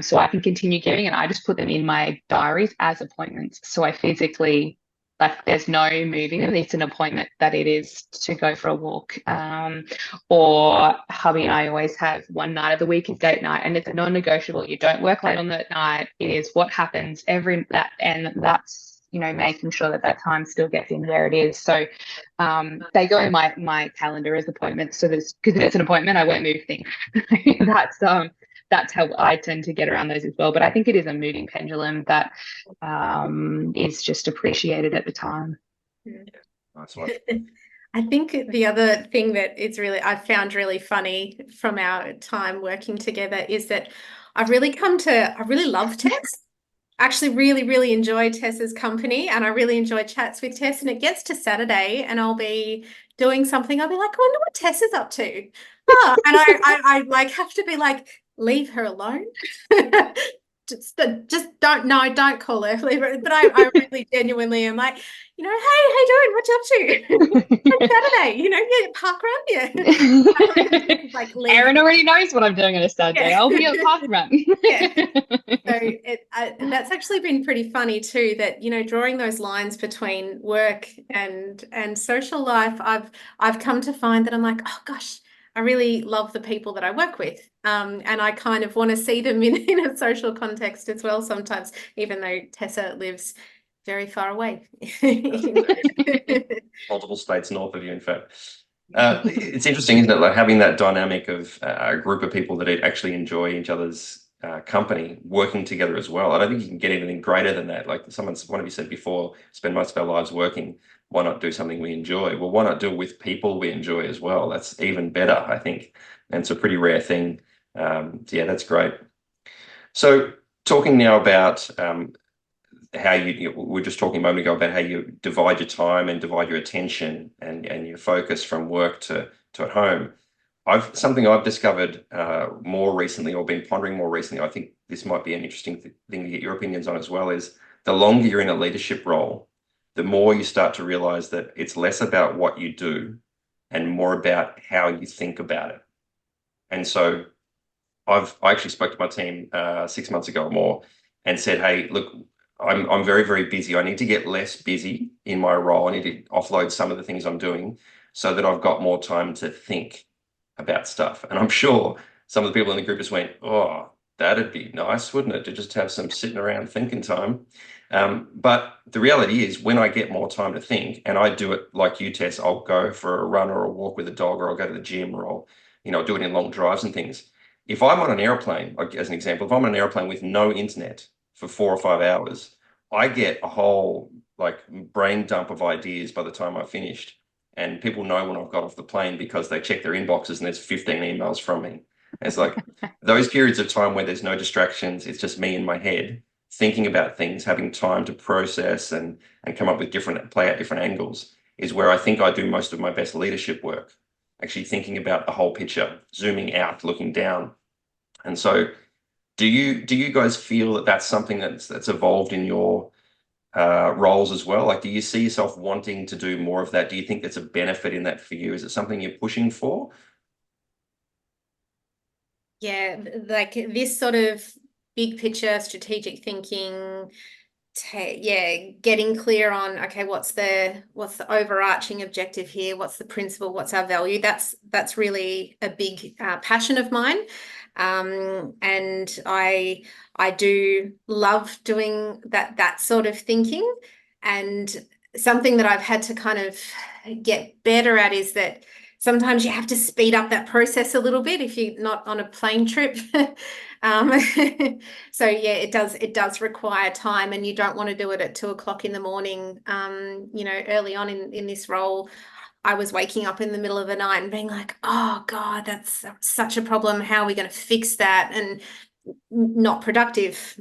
So I can continue giving, and I just put them in my diaries as appointments. So I physically, like there's no moving them. It's an appointment that it is to go for a walk. Or hubby and I always have one night of the week is date night, and it's a non-negotiable. You don't work late on that night. It is what happens and that's, making sure that time still gets in where it is. So they go in my calendar as appointments. So because if it's an appointment, I won't move things. That's how I tend to get around those as well. But I think it is a moving pendulum that is just appreciated at the time. Nice one. I think the other thing that I've found really funny from our time working together is that I really love Tess. Actually really, really enjoy Tessa's company, and I really enjoy chats with Tess. And it gets to Saturday and I'll be doing something. I'll be like, I wonder what Tess is up to. And I like have to be like, leave her alone. just don't call her. Leave her. But I really genuinely am like, hey, how you doing? What you up to? It's Saturday, park around here. Like, Erin already knows what I'm doing on a Saturday. I'll be at park run. So that's actually been pretty funny too, that drawing those lines between work and social life, I've come to find that I'm like, oh gosh, I really love the people that I work with, and I kind of want to see them in a social context as well sometimes, even though Tessa lives very far away. Multiple states north of you, in fact. It's interesting, isn't it? Like having that dynamic of a group of people that actually enjoy each other's company working together as well. I don't think you can get anything greater than that. Like one of you said before, spend most of our lives working. Why not do something we enjoy? Well, why not do it with people we enjoy as well? That's even better, I think. And it's a pretty rare thing. Yeah, that's great. So talking now about how we were just talking a moment ago about how you divide your time and divide your attention and your focus from work to at home. Something I've discovered more recently, or been pondering more recently, I think this might be an interesting thing to get your opinions on as well, is the longer you're in a leadership role, the more you start to realize that it's less about what you do and more about how you think about it. And so I actually spoke to my team 6 months ago or more and said, hey, look, I'm very, very busy. I need to get less busy in my role. I need to offload some of the things I'm doing so that I've got more time to think about stuff. And I'm sure some of the people in the group just went, oh, that'd be nice, wouldn't it, to just have some sitting around thinking time. But the reality is when I get more time to think, and I do it like you, Tess, I'll go for a run or a walk with a dog, or I'll go to the gym, or I'll do it in long drives and things. If I'm on an airplane, like as an example, if I'm on an airplane with no internet for 4 or 5 hours, I get a whole brain dump of ideas by the time I've finished. And people know when I've got off the plane because they check their inboxes and there's 15 emails from me. And it's like those periods of time where there's no distractions, it's just me in my head thinking about things, having time to process and come up with play out different angles is where I think I do most of my best leadership work. Actually thinking about the whole picture, zooming out, looking down. And so do you guys feel that that's something that's evolved in your roles as well? Like, do you see yourself wanting to do more of that? Do you think there's a benefit in that for you? Is it something you're pushing for? Yeah, like this sort of big picture strategic thinking, getting clear on, okay, what's the overarching objective here? What's the principle? What's our value? That's really a big passion of mine. And I do love doing that sort of thinking. And something that I've had to kind of get better at is that sometimes you have to speed up that process a little bit if you're not on a plane trip. So yeah, it does require time, and you don't want to do it at 2 o'clock in the morning. Early on in this role, I was waking up in the middle of the night and being like, oh God, that's such a problem. How are we going to fix that? And not productive,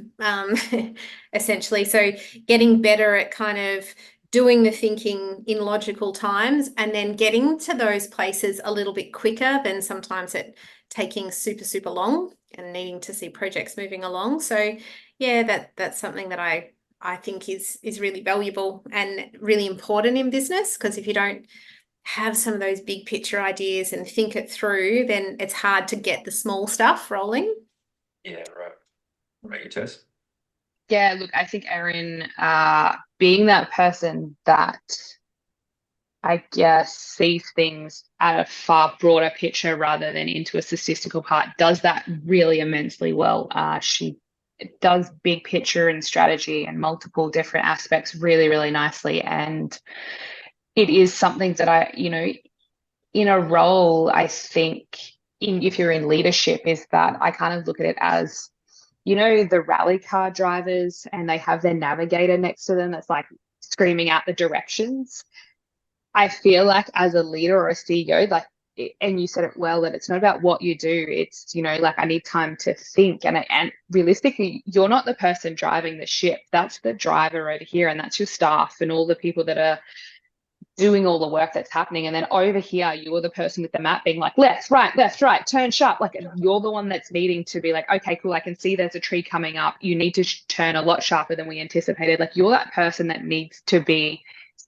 essentially. So getting better at kind of doing the thinking in logical times and then getting to those places a little bit quicker than sometimes it taking super, super long and needing to see projects moving along. So yeah, that's something that I think is really valuable and really important in business, because if you don't have some of those big picture ideas and think it through, then it's hard to get the small stuff rolling. Yeah, right. Right, Tess? Yeah, look, I think Erin, being that person that I guess sees things at a far broader picture rather than into a statistical part, does that really immensely well. She does big picture and strategy and multiple different aspects really, really nicely. And it is something that in a role, I think if you're in leadership, is that I kind of look at it as, the rally car drivers, and they have their navigator next to them that's like screaming out the directions. I feel like as a leader or a CEO, and you said it well, that it's not about what you do. It's, I need time to think. And realistically, you're not the person driving the ship. That's the driver over here, and that's your staff and all the people that are doing all the work that's happening. And then over here, you're the person with the map being like, left, right, turn sharp. Like, you're the one that's needing to be like, okay, cool, I can see there's a tree coming up. You need to turn a lot sharper than we anticipated. Like, you're that person that needs to be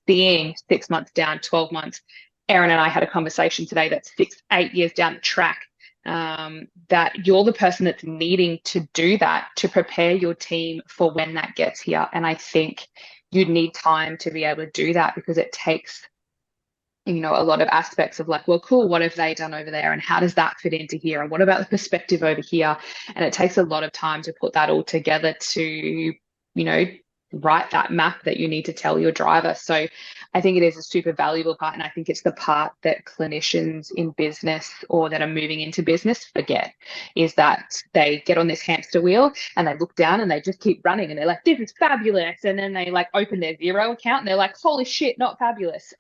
seeing 6 months down, 12 months. Erin and I had a conversation today that's 6-8 years down the track, that you're the person that's needing to do that to prepare your team for when that gets here. And I think you'd need time to be able to do that, because it takes, a lot of aspects of like, well, cool, what have they done over there? And how does that fit into here? And what about the perspective over here? And it takes a lot of time to put that all together to, write that map that you need to tell your driver. So I think it is a super valuable part. And I think it's the part that clinicians in business or that are moving into business forget, is that they get on this hamster wheel and they look down and they just keep running and they're like, this is fabulous. And then they like open their Xero account and they're like, holy shit, not fabulous.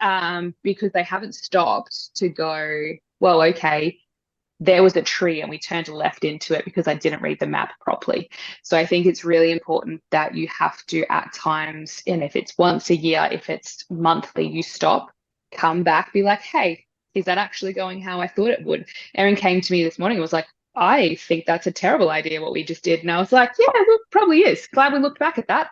Because they haven't stopped to go, well, okay, there was a tree and we turned left into it because I didn't read the map properly. So I think it's really important that you have to, at times, and if it's once a year, if it's monthly, you stop, come back, be like, hey, is that actually going how I thought it would? Erin came to me this morning and was like, I think that's a terrible idea what we just did. And I was like, yeah, well, probably is. Glad we looked back at that.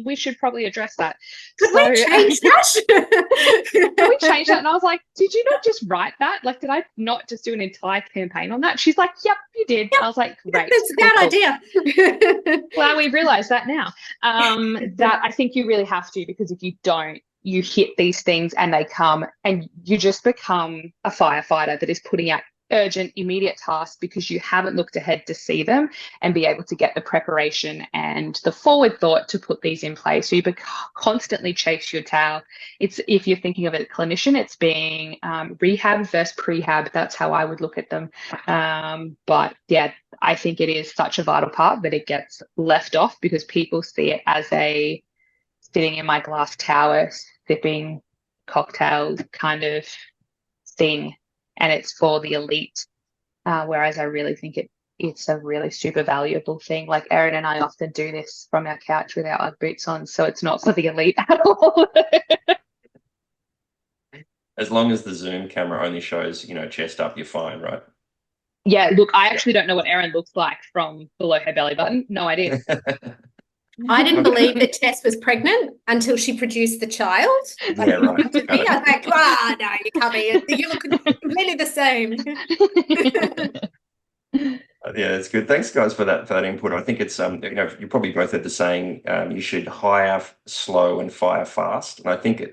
We should probably address that. Could we change that? Can we change that? And I was like, did you not just write that? Like, did I not just do an entire campaign on that? She's like, yep, you did. Yep. I was like, great. That's a bad idea. Glad we've realized that now. That I think you really have to, because if you don't, you hit these things and they come and you just become a firefighter that is putting out urgent, immediate tasks because you haven't looked ahead to see them and be able to get the preparation and the forward thought to put these in place. So you constantly chase your tail. It's, if you're thinking of it as a clinician, it's being rehab versus prehab. That's how I would look at them. But yeah, I think it is such a vital part, but it gets left off because people see it as a sitting in my glass tower, sipping cocktail kind of thing. And it's for the elite, whereas I really think it's a really super valuable thing. Like Erin and I often do this from our couch with our Ugg boots on, so it's not for the elite at all. As long as the Zoom camera only shows, chest up, you're fine, right? Yeah, look, I actually don't know what Erin looks like from below her belly button. No idea. I didn't believe that Tess was pregnant until she produced the child. Yeah, right. I was like, no, you can't be. You look completely the same. Yeah, that's good. Thanks, guys, for that input. I think it's you probably both heard the saying, you should hire slow and fire fast, and I think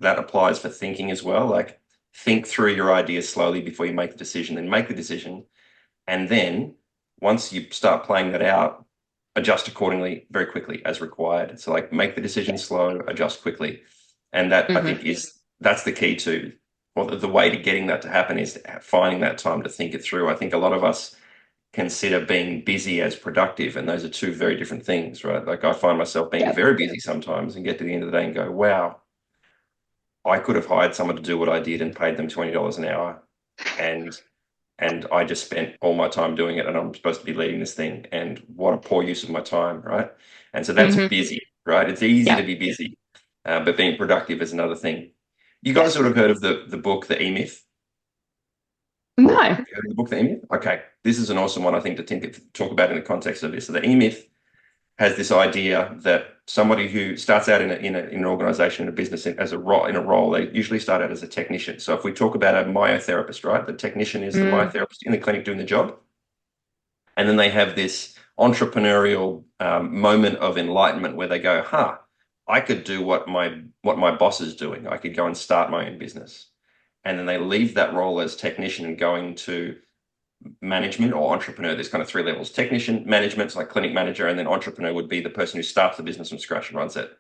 that applies for thinking as well. Like, think through your ideas slowly before you make the decision, then make the decision, and then once you start playing that out, adjust accordingly very quickly as required. So like, make the decision slow, adjust quickly. And that I think that's the key to, or the way to getting that to happen is finding that time to think it through. I think a lot of us consider being busy as productive, and those are two very different things, right? Like, I find myself being very busy sometimes and get to the end of the day and go, wow, I could have hired someone to do what I did and paid them $20 an hour. And I just spent all my time doing it, and I'm supposed to be leading this thing, and what a poor use of my time, right? And so that's busy, right? It's easy to be busy, but being productive is another thing. You guys sort of heard of the book, The E-Myth? No. Have you heard of the book, The E-Myth? Okay, this is an awesome one, I think, to talk about in the context of this. So the E-Myth has this idea that somebody who starts out in an organization, in a business, in a role, they usually start out as a technician. So if we talk about a myotherapist, right, the technician is the myotherapist in the clinic doing the job. And then they have this entrepreneurial moment of enlightenment where they go, I could do what my boss is doing. I could go and start my own business. And then they leave that role as technician and go into management or entrepreneur. There's kind of three levels: technician, management, so like clinic manager, and then entrepreneur would be the person who starts the business from scratch and runs it.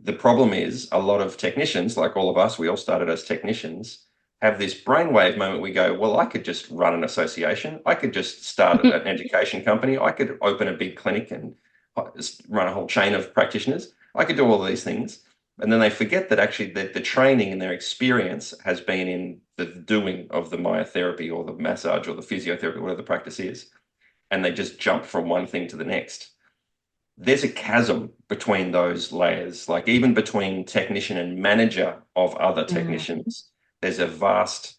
The problem is, a lot of technicians, like all of us, we all started as technicians, have this brainwave moment. We go, well, I could just run an association. I could just start an education company. I could open a big clinic and run a whole chain of practitioners. I could do all of these things. And then they forget that actually the training and their experience has been in the doing of the myotherapy or the massage or the physiotherapy, whatever the practice is. And they just jump from one thing to the next. There's a chasm between those layers, like even between technician and manager of other technicians, there's a vast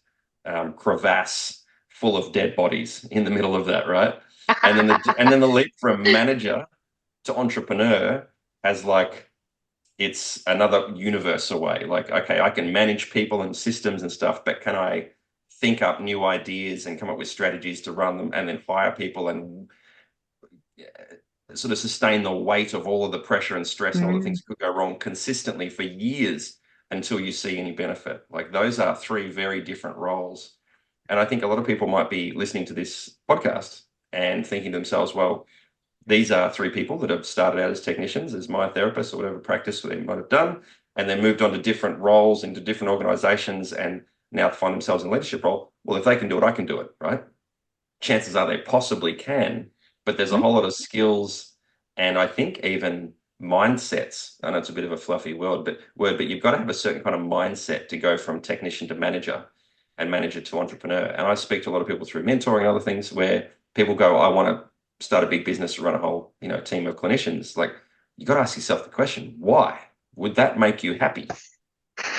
crevasse full of dead bodies in the middle of that, right? And then the leap from manager to entrepreneur has like, it's another universe away. Like, okay, I can manage people and systems and stuff, but can I think up new ideas and come up with strategies to run them and then hire people and sort of sustain the weight of all of the pressure and stress and all the things that could go wrong consistently for years until you see any benefit? Like, those are three very different roles. And I think a lot of people might be listening to this podcast and thinking to themselves, well, these are three people that have started out as technicians, as mytherapists or whatever practice they might have done, and then moved on to different roles into different organizations and now find themselves in a leadership role. Well, if they can do it, I can do it, right? Chances are they possibly can, but there's a whole lot of skills and I think even mindsets. I know it's a bit of a fluffy word, but you've got to have a certain kind of mindset to go from technician to manager and manager to entrepreneur. And I speak to a lot of people through mentoring and other things where people go, I want to start a big business to run a whole, team of clinicians. Like, you got to ask yourself the question, why would that make you happy?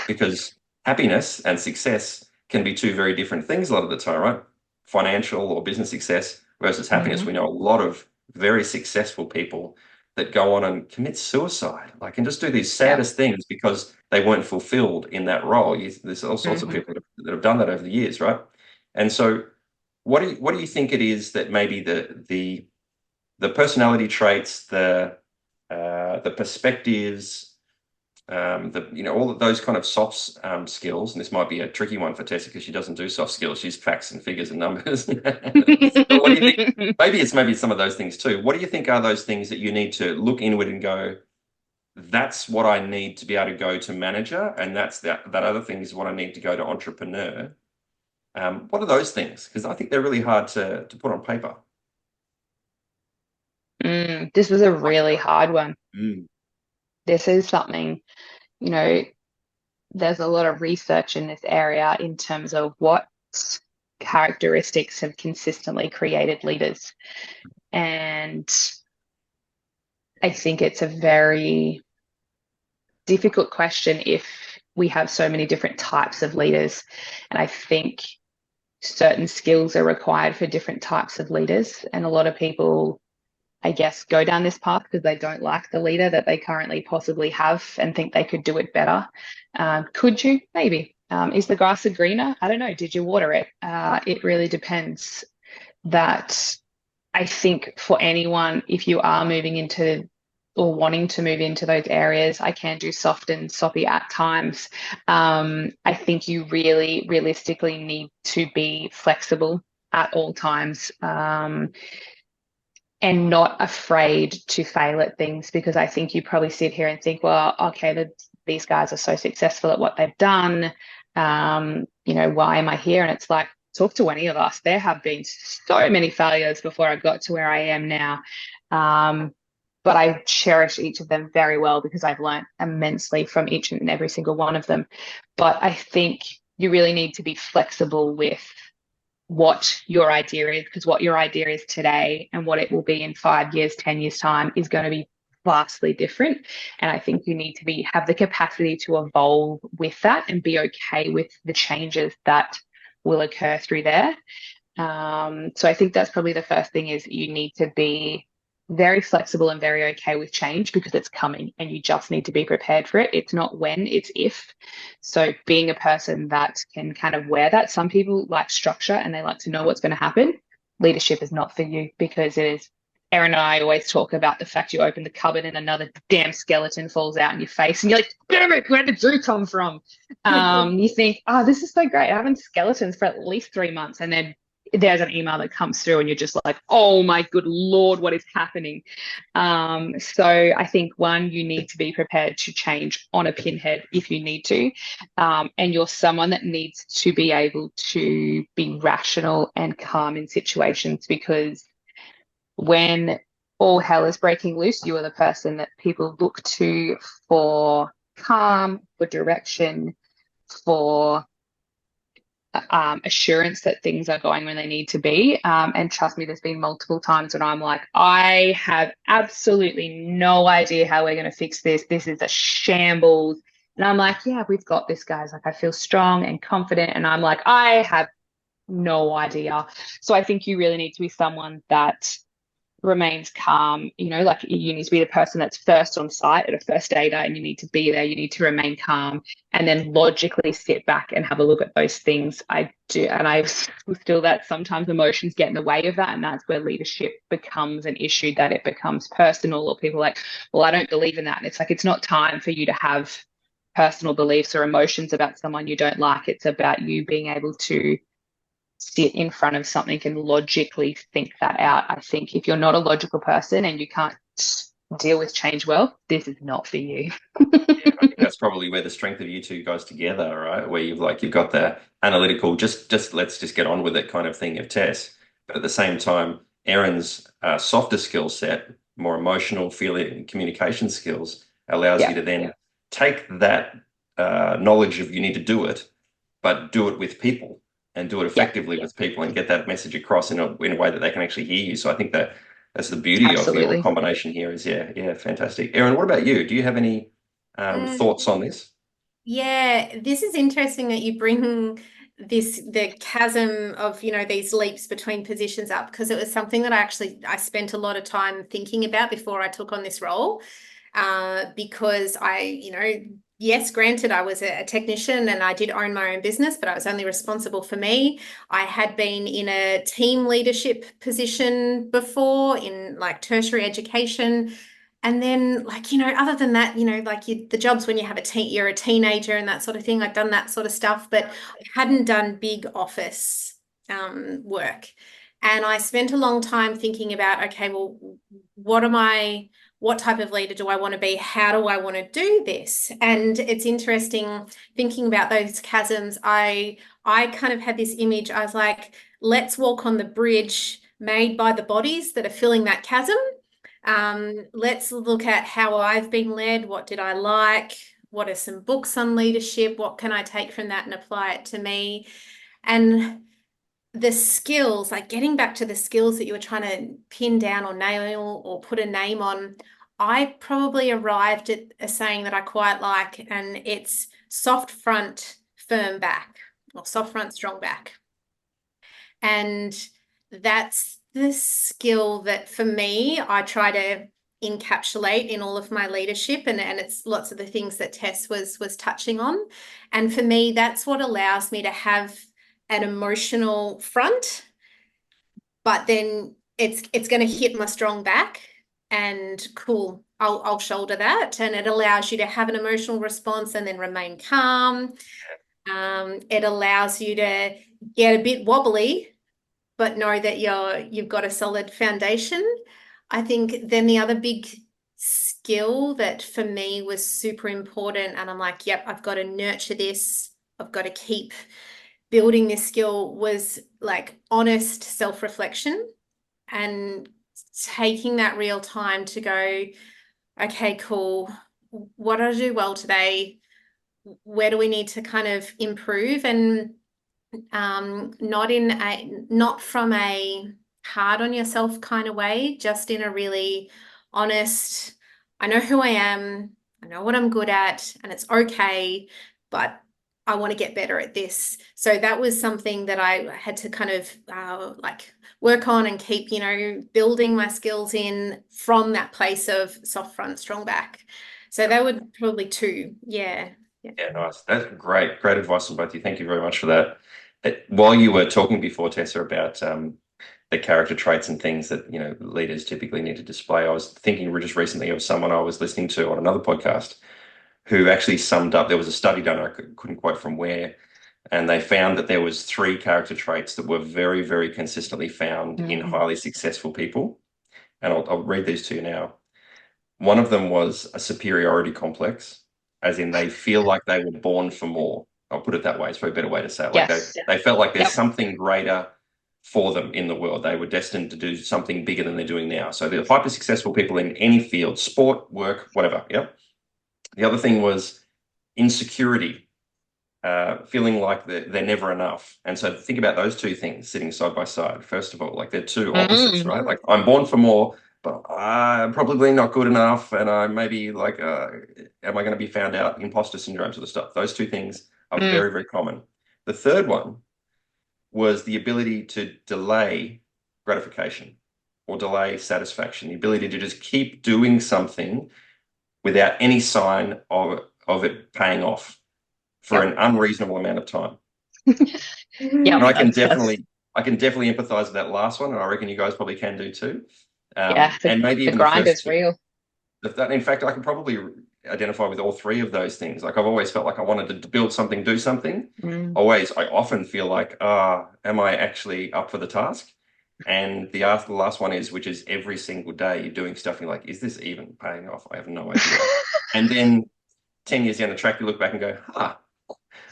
Because happiness and success can be two very different things a lot of the time, right? Financial or business success versus happiness. We know a lot of very successful people that go on and commit suicide, like, and just do these saddest things because they weren't fulfilled in that role. There's all sorts of people that have done that over the years, right? And so what do you think it is that maybe the personality traits, the perspectives, all of those kind of soft skills, and this might be a tricky one for Tessa because she doesn't do soft skills. She's facts and figures and numbers. What do you think? Maybe some of those things too. What do you think are those things that you need to look inward and go, that's what I need to be able to go to manager, and that other thing is what I need to go to entrepreneur. What are those things? Because I think they're really hard to put on paper. This was a really hard one. This is something, there's a lot of research in this area in terms of what characteristics have consistently created leaders. And I think it's a very difficult question if we have so many different types of leaders. And I think certain skills are required for different types of leaders. And a lot of people, I guess, go down this path because they don't like the leader that they currently possibly have and think they could do it better. Could you? Maybe. Is the grass greener? I don't know. Did you water it? It really depends. That I think for anyone, if you are moving into or wanting to move into those areas, I can do soft and soppy at times. I think you really realistically need to be flexible at all times. And not afraid to fail at things, because I think you probably sit here and think, well, okay, these guys are so successful at what they've done. Why am I here? And it's like, talk to any of us. There have been so many failures before I got to where I am now. But I cherish each of them very well because I've learned immensely from each and every single one of them. But I think you really need to be flexible with what your idea is, because what your idea is today and what it will be in 5 years, 10 years time is going to be vastly different. And I think you need to have the capacity to evolve with that and be okay with the changes that will occur through there. So I think that's probably the first thing, is you need to be very flexible and very okay with change, because it's coming and you just need to be prepared for it. It's not when, it's if. So being a person that can kind of wear that. Some people like structure and they like to know what's going to happen. Leadership is not for you, because it is. Erin and I always talk about the fact you open the cupboard and another damn skeleton falls out in your face and you're like, damn it, where did you come from? You think, this is so great. I haven't skeletons for at least 3 months, and then there's an email that comes through and you're just like, oh my good Lord, what is happening? So I think, one, you need to be prepared to change on a pinhead if you need to. And you're someone that needs to be able to be rational and calm in situations, because when all hell is breaking loose, you are the person that people look to for calm, for direction, for assurance that things are going when they need to be. And trust me, there's been multiple times when I'm like, I have absolutely no idea how we're going to fix this. This is a shambles. And I'm like, yeah, we've got this, guys. Like, I feel strong and confident. And I'm like, I have no idea. So I think you really need to be someone that remains calm. Like, you need to be the person that's first on site at a first aider, and you need to be there. You need to remain calm and then logically sit back and have a look at those things. I do, and I still that sometimes emotions get in the way of that, and that's where leadership becomes an issue, that it becomes personal, or people are like, well, I don't believe in that. And it's like, it's not time for you to have personal beliefs or emotions about someone you don't like. It's about you being able to sit in front of something and logically think that out. I think if you're not a logical person and you can't deal with change well, this is not for you. Yeah, I think that's probably where the strength of you two goes together, right? Where you've got the analytical, just let's just get on with it kind of thing of Tess, but at the same time, Erin's softer skill set, more emotional, feeling, communication skills, allows you to then take that knowledge of you need to do it, but do it with people and do it effectively with people and get that message across in a way that they can actually hear you. So I think that's the beauty of your combination here is, fantastic. Erin, what about you? Do you have any thoughts on this? Yeah, this is interesting that you bring the chasm of, these leaps between positions up, because it was something that I spent a lot of time thinking about before I took on this role. Because yes, granted, I was a technician and I did own my own business, but I was only responsible for me. I had been in a team leadership position before in like tertiary education. And then other than that, the jobs when you have you're a teenager and that sort of thing, I'd done that sort of stuff, but I hadn't done big office work. And I spent a long time thinking about, okay, well, what type of leader do I want to be? How do I want to do this? And it's interesting thinking about those chasms. I kind of had this image. I was like, let's walk on the bridge made by the bodies that are filling that chasm. Let's look at how I've been led. What did I like? What are some books on leadership? What can I take from that and apply it to me? And the skills, like getting back to the skills that you were trying to pin down or nail or put a name on, I probably arrived at a saying that I quite like, and it's soft front, firm back, or soft front, strong back. And that's the skill that for me, I try to encapsulate in all of my leadership, and it's lots of the things that Tess was touching on. And for me, that's what allows me to have an emotional front, but then it's going to hit my strong back, and cool, I'll shoulder that, and it allows you to have an emotional response and then remain calm. It allows you to get a bit wobbly, but know that you've got a solid foundation. I think then the other big skill that for me was super important, and I'm like, yep, I've got to nurture this, I've got to keep building this skill, was like honest self-reflection and taking that real time to go, okay, cool, what did I do well today? Where do we need to kind of improve? And not from a hard on yourself kind of way, just in a really honest, I know who I am, I know what I'm good at, and it's okay, but I want to get better at this. So that was something that I had to kind of work on and keep, building my skills in from that place of soft front, strong back. So that would probably two. Yeah. Yeah, nice. That's great. Great advice from both of you. Thank you very much for that. While you were talking before, Tessa, about the character traits and things that, leaders typically need to display, I was thinking just recently of someone I was listening to on another podcast who actually summed up, there was a study done, I couldn't quote from where, and they found that there was 3 character traits that were very, very consistently found in highly successful people. And I'll read these to you now. One of them was a superiority complex, as in they feel like they were born for more. I'll put it that way. It's probably a better way to say it. Like they felt like there's something greater for them in the world. They were destined to do something bigger than they're doing now. So they're hyper successful people in any field, sport, work, whatever. Yep. The other thing was insecurity, feeling like they're never enough. And so think about those 2 things sitting side by side. First of all, like they're 2 opposites, right? Like I'm born for more, but I'm probably not good enough. And I maybe like, am I going to be found out? Imposter syndrome sort of stuff. Those 2 things are very, very common. The third one was the ability to delay gratification or delay satisfaction, the ability to just keep doing something without any sign of it paying off for an unreasonable amount of time. And I can definitely empathize with that last one, and I reckon you guys probably can do too. And maybe even the grind is real. In fact, I can probably identify with all three of those things. Like I've always felt like I wanted to build something, do something. Mm. I often feel like, am I actually up for the task? And the last one is, which is every single day you're doing stuff, and you're like, is this even paying off? I have no idea. And then 10 years down the track, you look back and go, I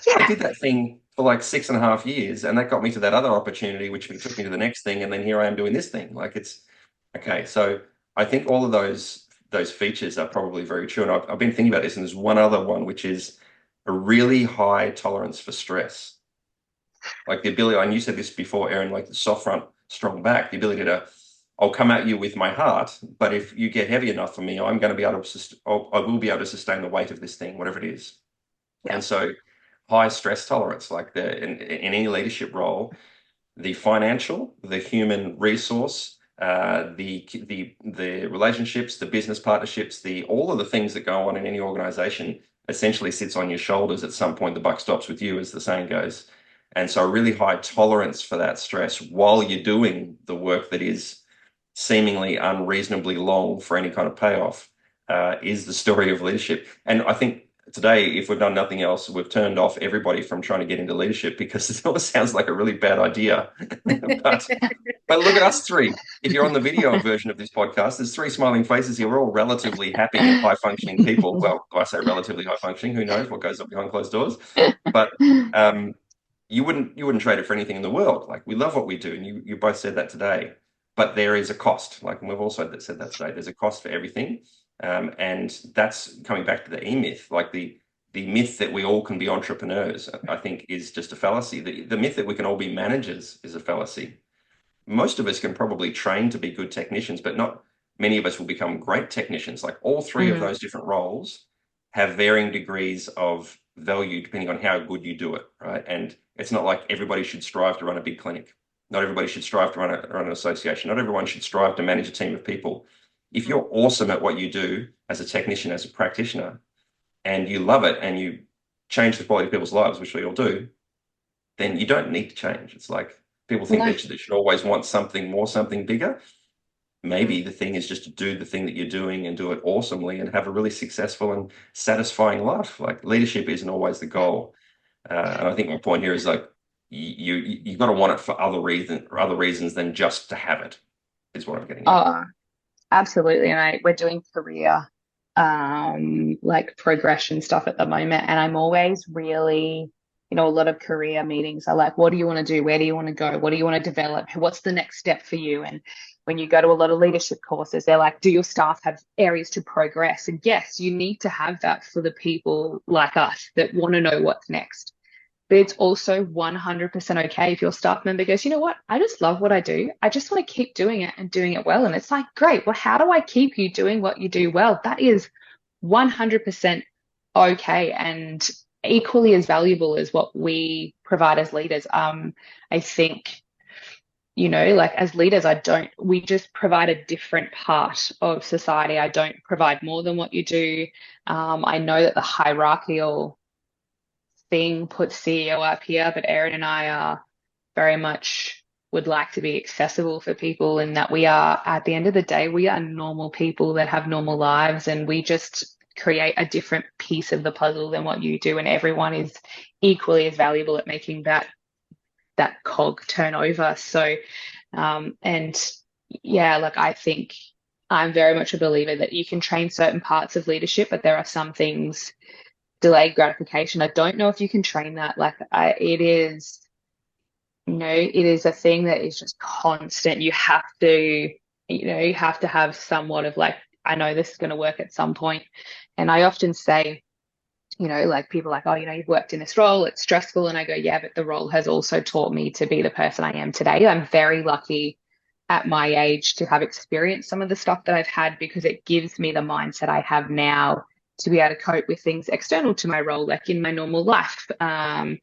Yeah. did that thing for like 6.5 years, and that got me to that other opportunity, which took me to the next thing, and then here I am doing this thing. Like it's okay. So I think all of those features are probably very true. And I've been thinking about this, and there's one other one, which is a really high tolerance for stress. Like the ability, and you said this before, Erin, like the soft front, strong back, the ability to, I'll come at you with my heart, but if you get heavy enough for me, I'm going to be able to, I will be able to sustain the weight of this thing, whatever it is. Yeah. And so high stress tolerance, like in any leadership role, the financial, the human resource, the relationships, the business partnerships, all of the things that go on in any organization essentially sits on your shoulders. At some point, the buck stops with you, as the saying goes. And so a really high tolerance for that stress while you're doing the work that is seemingly unreasonably long for any kind of payoff is the story of leadership. And I think today, if we've done nothing else, we've turned off everybody from trying to get into leadership because it always sounds like a really bad idea. But look at us three. If you're on the video version of this podcast, there's three smiling faces here. We're all relatively happy and high-functioning people. Well, I say relatively high-functioning. Who knows what goes on behind closed doors? But you wouldn't trade it for anything in the world. Like we love what we do, and you both said that today. But there is a cost. Like, and we've also said that today. There's a cost for everything. And that's coming back to the E-myth, like the myth that we all can be entrepreneurs, I think is just a fallacy. The myth that we can all be managers is a fallacy. Most of us can probably train to be good technicians, but not many of us will become great technicians. Like all three of those different roles have varying degrees of value depending on how good you do it, right? And it's not like everybody should strive to run a big clinic. Not everybody should strive to run an association. Not everyone should strive to manage a team of people. If you're awesome at what you do as a technician, as a practitioner, and you love it and you change the quality of people's lives, which we all do, then you don't need to change. It's like people think they should always want something more, something bigger. Maybe the thing is just to do the thing that you're doing and do it awesomely and have a really successful and satisfying life. Like leadership isn't always the goal. And I think my point here is like you've got to want it for other reasons than just to have it, is what I'm getting at. Absolutely. And we're doing career like progression stuff at the moment. And I'm always really, a lot of career meetings are like, what do you want to do? Where do you want to go? What do you want to develop? What's the next step for you? And when you go to a lot of leadership courses, they're like, do your staff have areas to progress? And yes, you need to have that for the people like us that want to know what's next. But it's also 100% okay if your staff member goes, you know what, I just love what I do. I just want to keep doing it and doing it well. And it's like, great. Well, how do I keep you doing what you do well? That is 100% okay and equally as valuable as what we provide as leaders. I think, like as leaders, we just provide a different part of society. I don't provide more than what you do. I know that the hierarchical thing puts CEO up here, but Erin and I are very much would like to be accessible for people, and that we are, at the end of the day, we are normal people that have normal lives, and we just create a different piece of the puzzle than what you do, and everyone is equally as valuable at making that cog turn over. So and yeah, like I think I'm very much a believer that you can train certain parts of leadership, but there are some things, delayed gratification, I don't know if you can train that. Like it is a thing that is just constant. You have to have somewhat of like, I know this is going to work at some point. And I often say, like people are like, oh, you've worked in this role, it's stressful. And I go, yeah, but the role has also taught me to be the person I am today. I'm very lucky at my age to have experienced some of the stuff that I've had, because it gives me the mindset I have now to be able to cope with things external to my role, like in my normal life. Like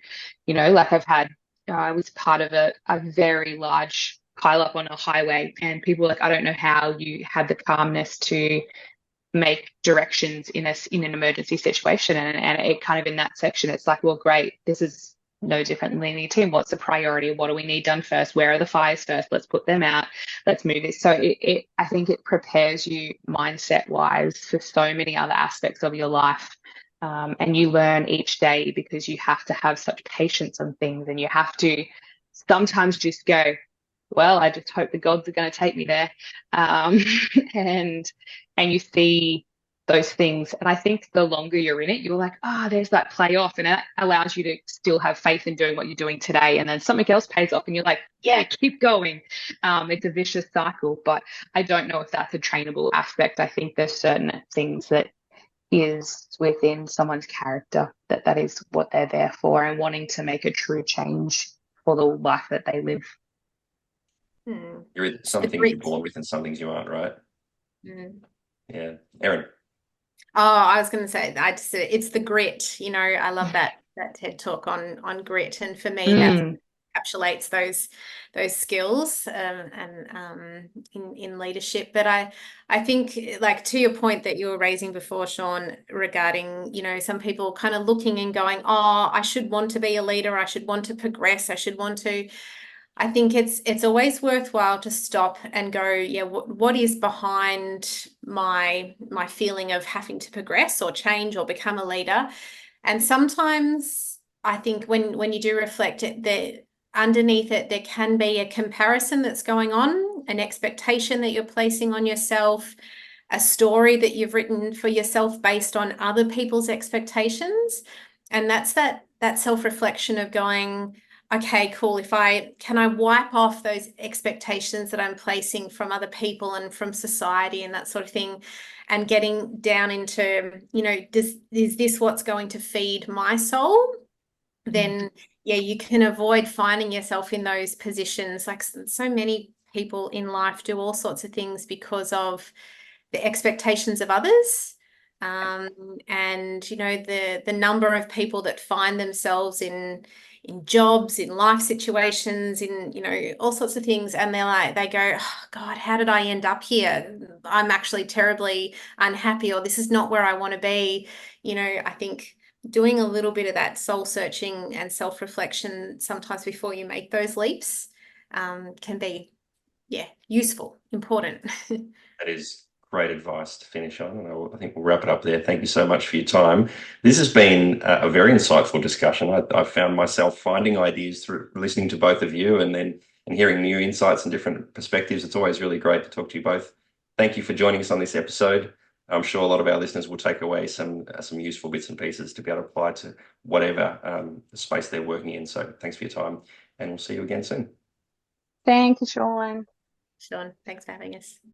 I was part of a very large pile up on a highway, and people were like, I don't know how you had the calmness to make directions in an emergency situation. And it kind of in that section, it's like, well, great, this is no different than any team. What's the priority? What do we need done first? Where are the fires first? Let's put them out. Let's move this. So I think it prepares you mindset wise for so many other aspects of your life. And you learn each day because you have to have such patience on things, and you have to sometimes just go, well, I just hope the gods are going to take me there. Um, and you see those things. And I think the longer you're in it, you're like, there's that play off. And it allows you to still have faith in doing what you're doing today. And then something else pays off and you're like, yeah, keep going. It's a vicious cycle, but I don't know if that's a trainable aspect. I think there's certain things that is within someone's character that is what they're there for, and wanting to make a true change for the life that they live. Some things you're born with and some things you aren't, right? Yeah. Erin. Oh, I was going to say, it's the grit. I love that TED talk on grit, and for me, that encapsulates those skills in leadership. But I think, like, to your point that you were raising before, Shaun, regarding some people kind of looking and going, I should want to be a leader, I should want to progress, I should want to. I think it's always worthwhile to stop and go, yeah, what is behind my feeling of having to progress or change or become a leader? And sometimes I think when you do reflect it, that underneath it, there can be a comparison that's going on, an expectation that you're placing on yourself, a story that you've written for yourself based on other people's expectations. And that's that self-reflection of going, okay, cool. Can I wipe off those expectations that I'm placing from other people and from society and that sort of thing, and getting down into, is this what's going to feed my soul? Then, yeah, you can avoid finding yourself in those positions. Like, so many people in life do all sorts of things because of the expectations of others. And the number of people that find themselves in jobs, in life situations, in all sorts of things, and they go, oh, God, how did I end up here? I'm actually terribly unhappy, or this is not where I want to be. I think doing a little bit of that soul searching and self-reflection sometimes before you make those leaps can be, useful, important. That is great advice to finish on, and I think we'll wrap it up there. Thank you so much for your time. This has been a very insightful discussion. I found myself finding ideas through listening to both of you, and hearing new insights and different perspectives. It's always really great to talk to you both. Thank you for joining us on this episode. I'm sure a lot of our listeners will take away some useful bits and pieces to be able to apply to whatever space they're working in. So thanks for your time, and we'll see you again soon. Thank you, Shaun. Shaun, thanks for having us.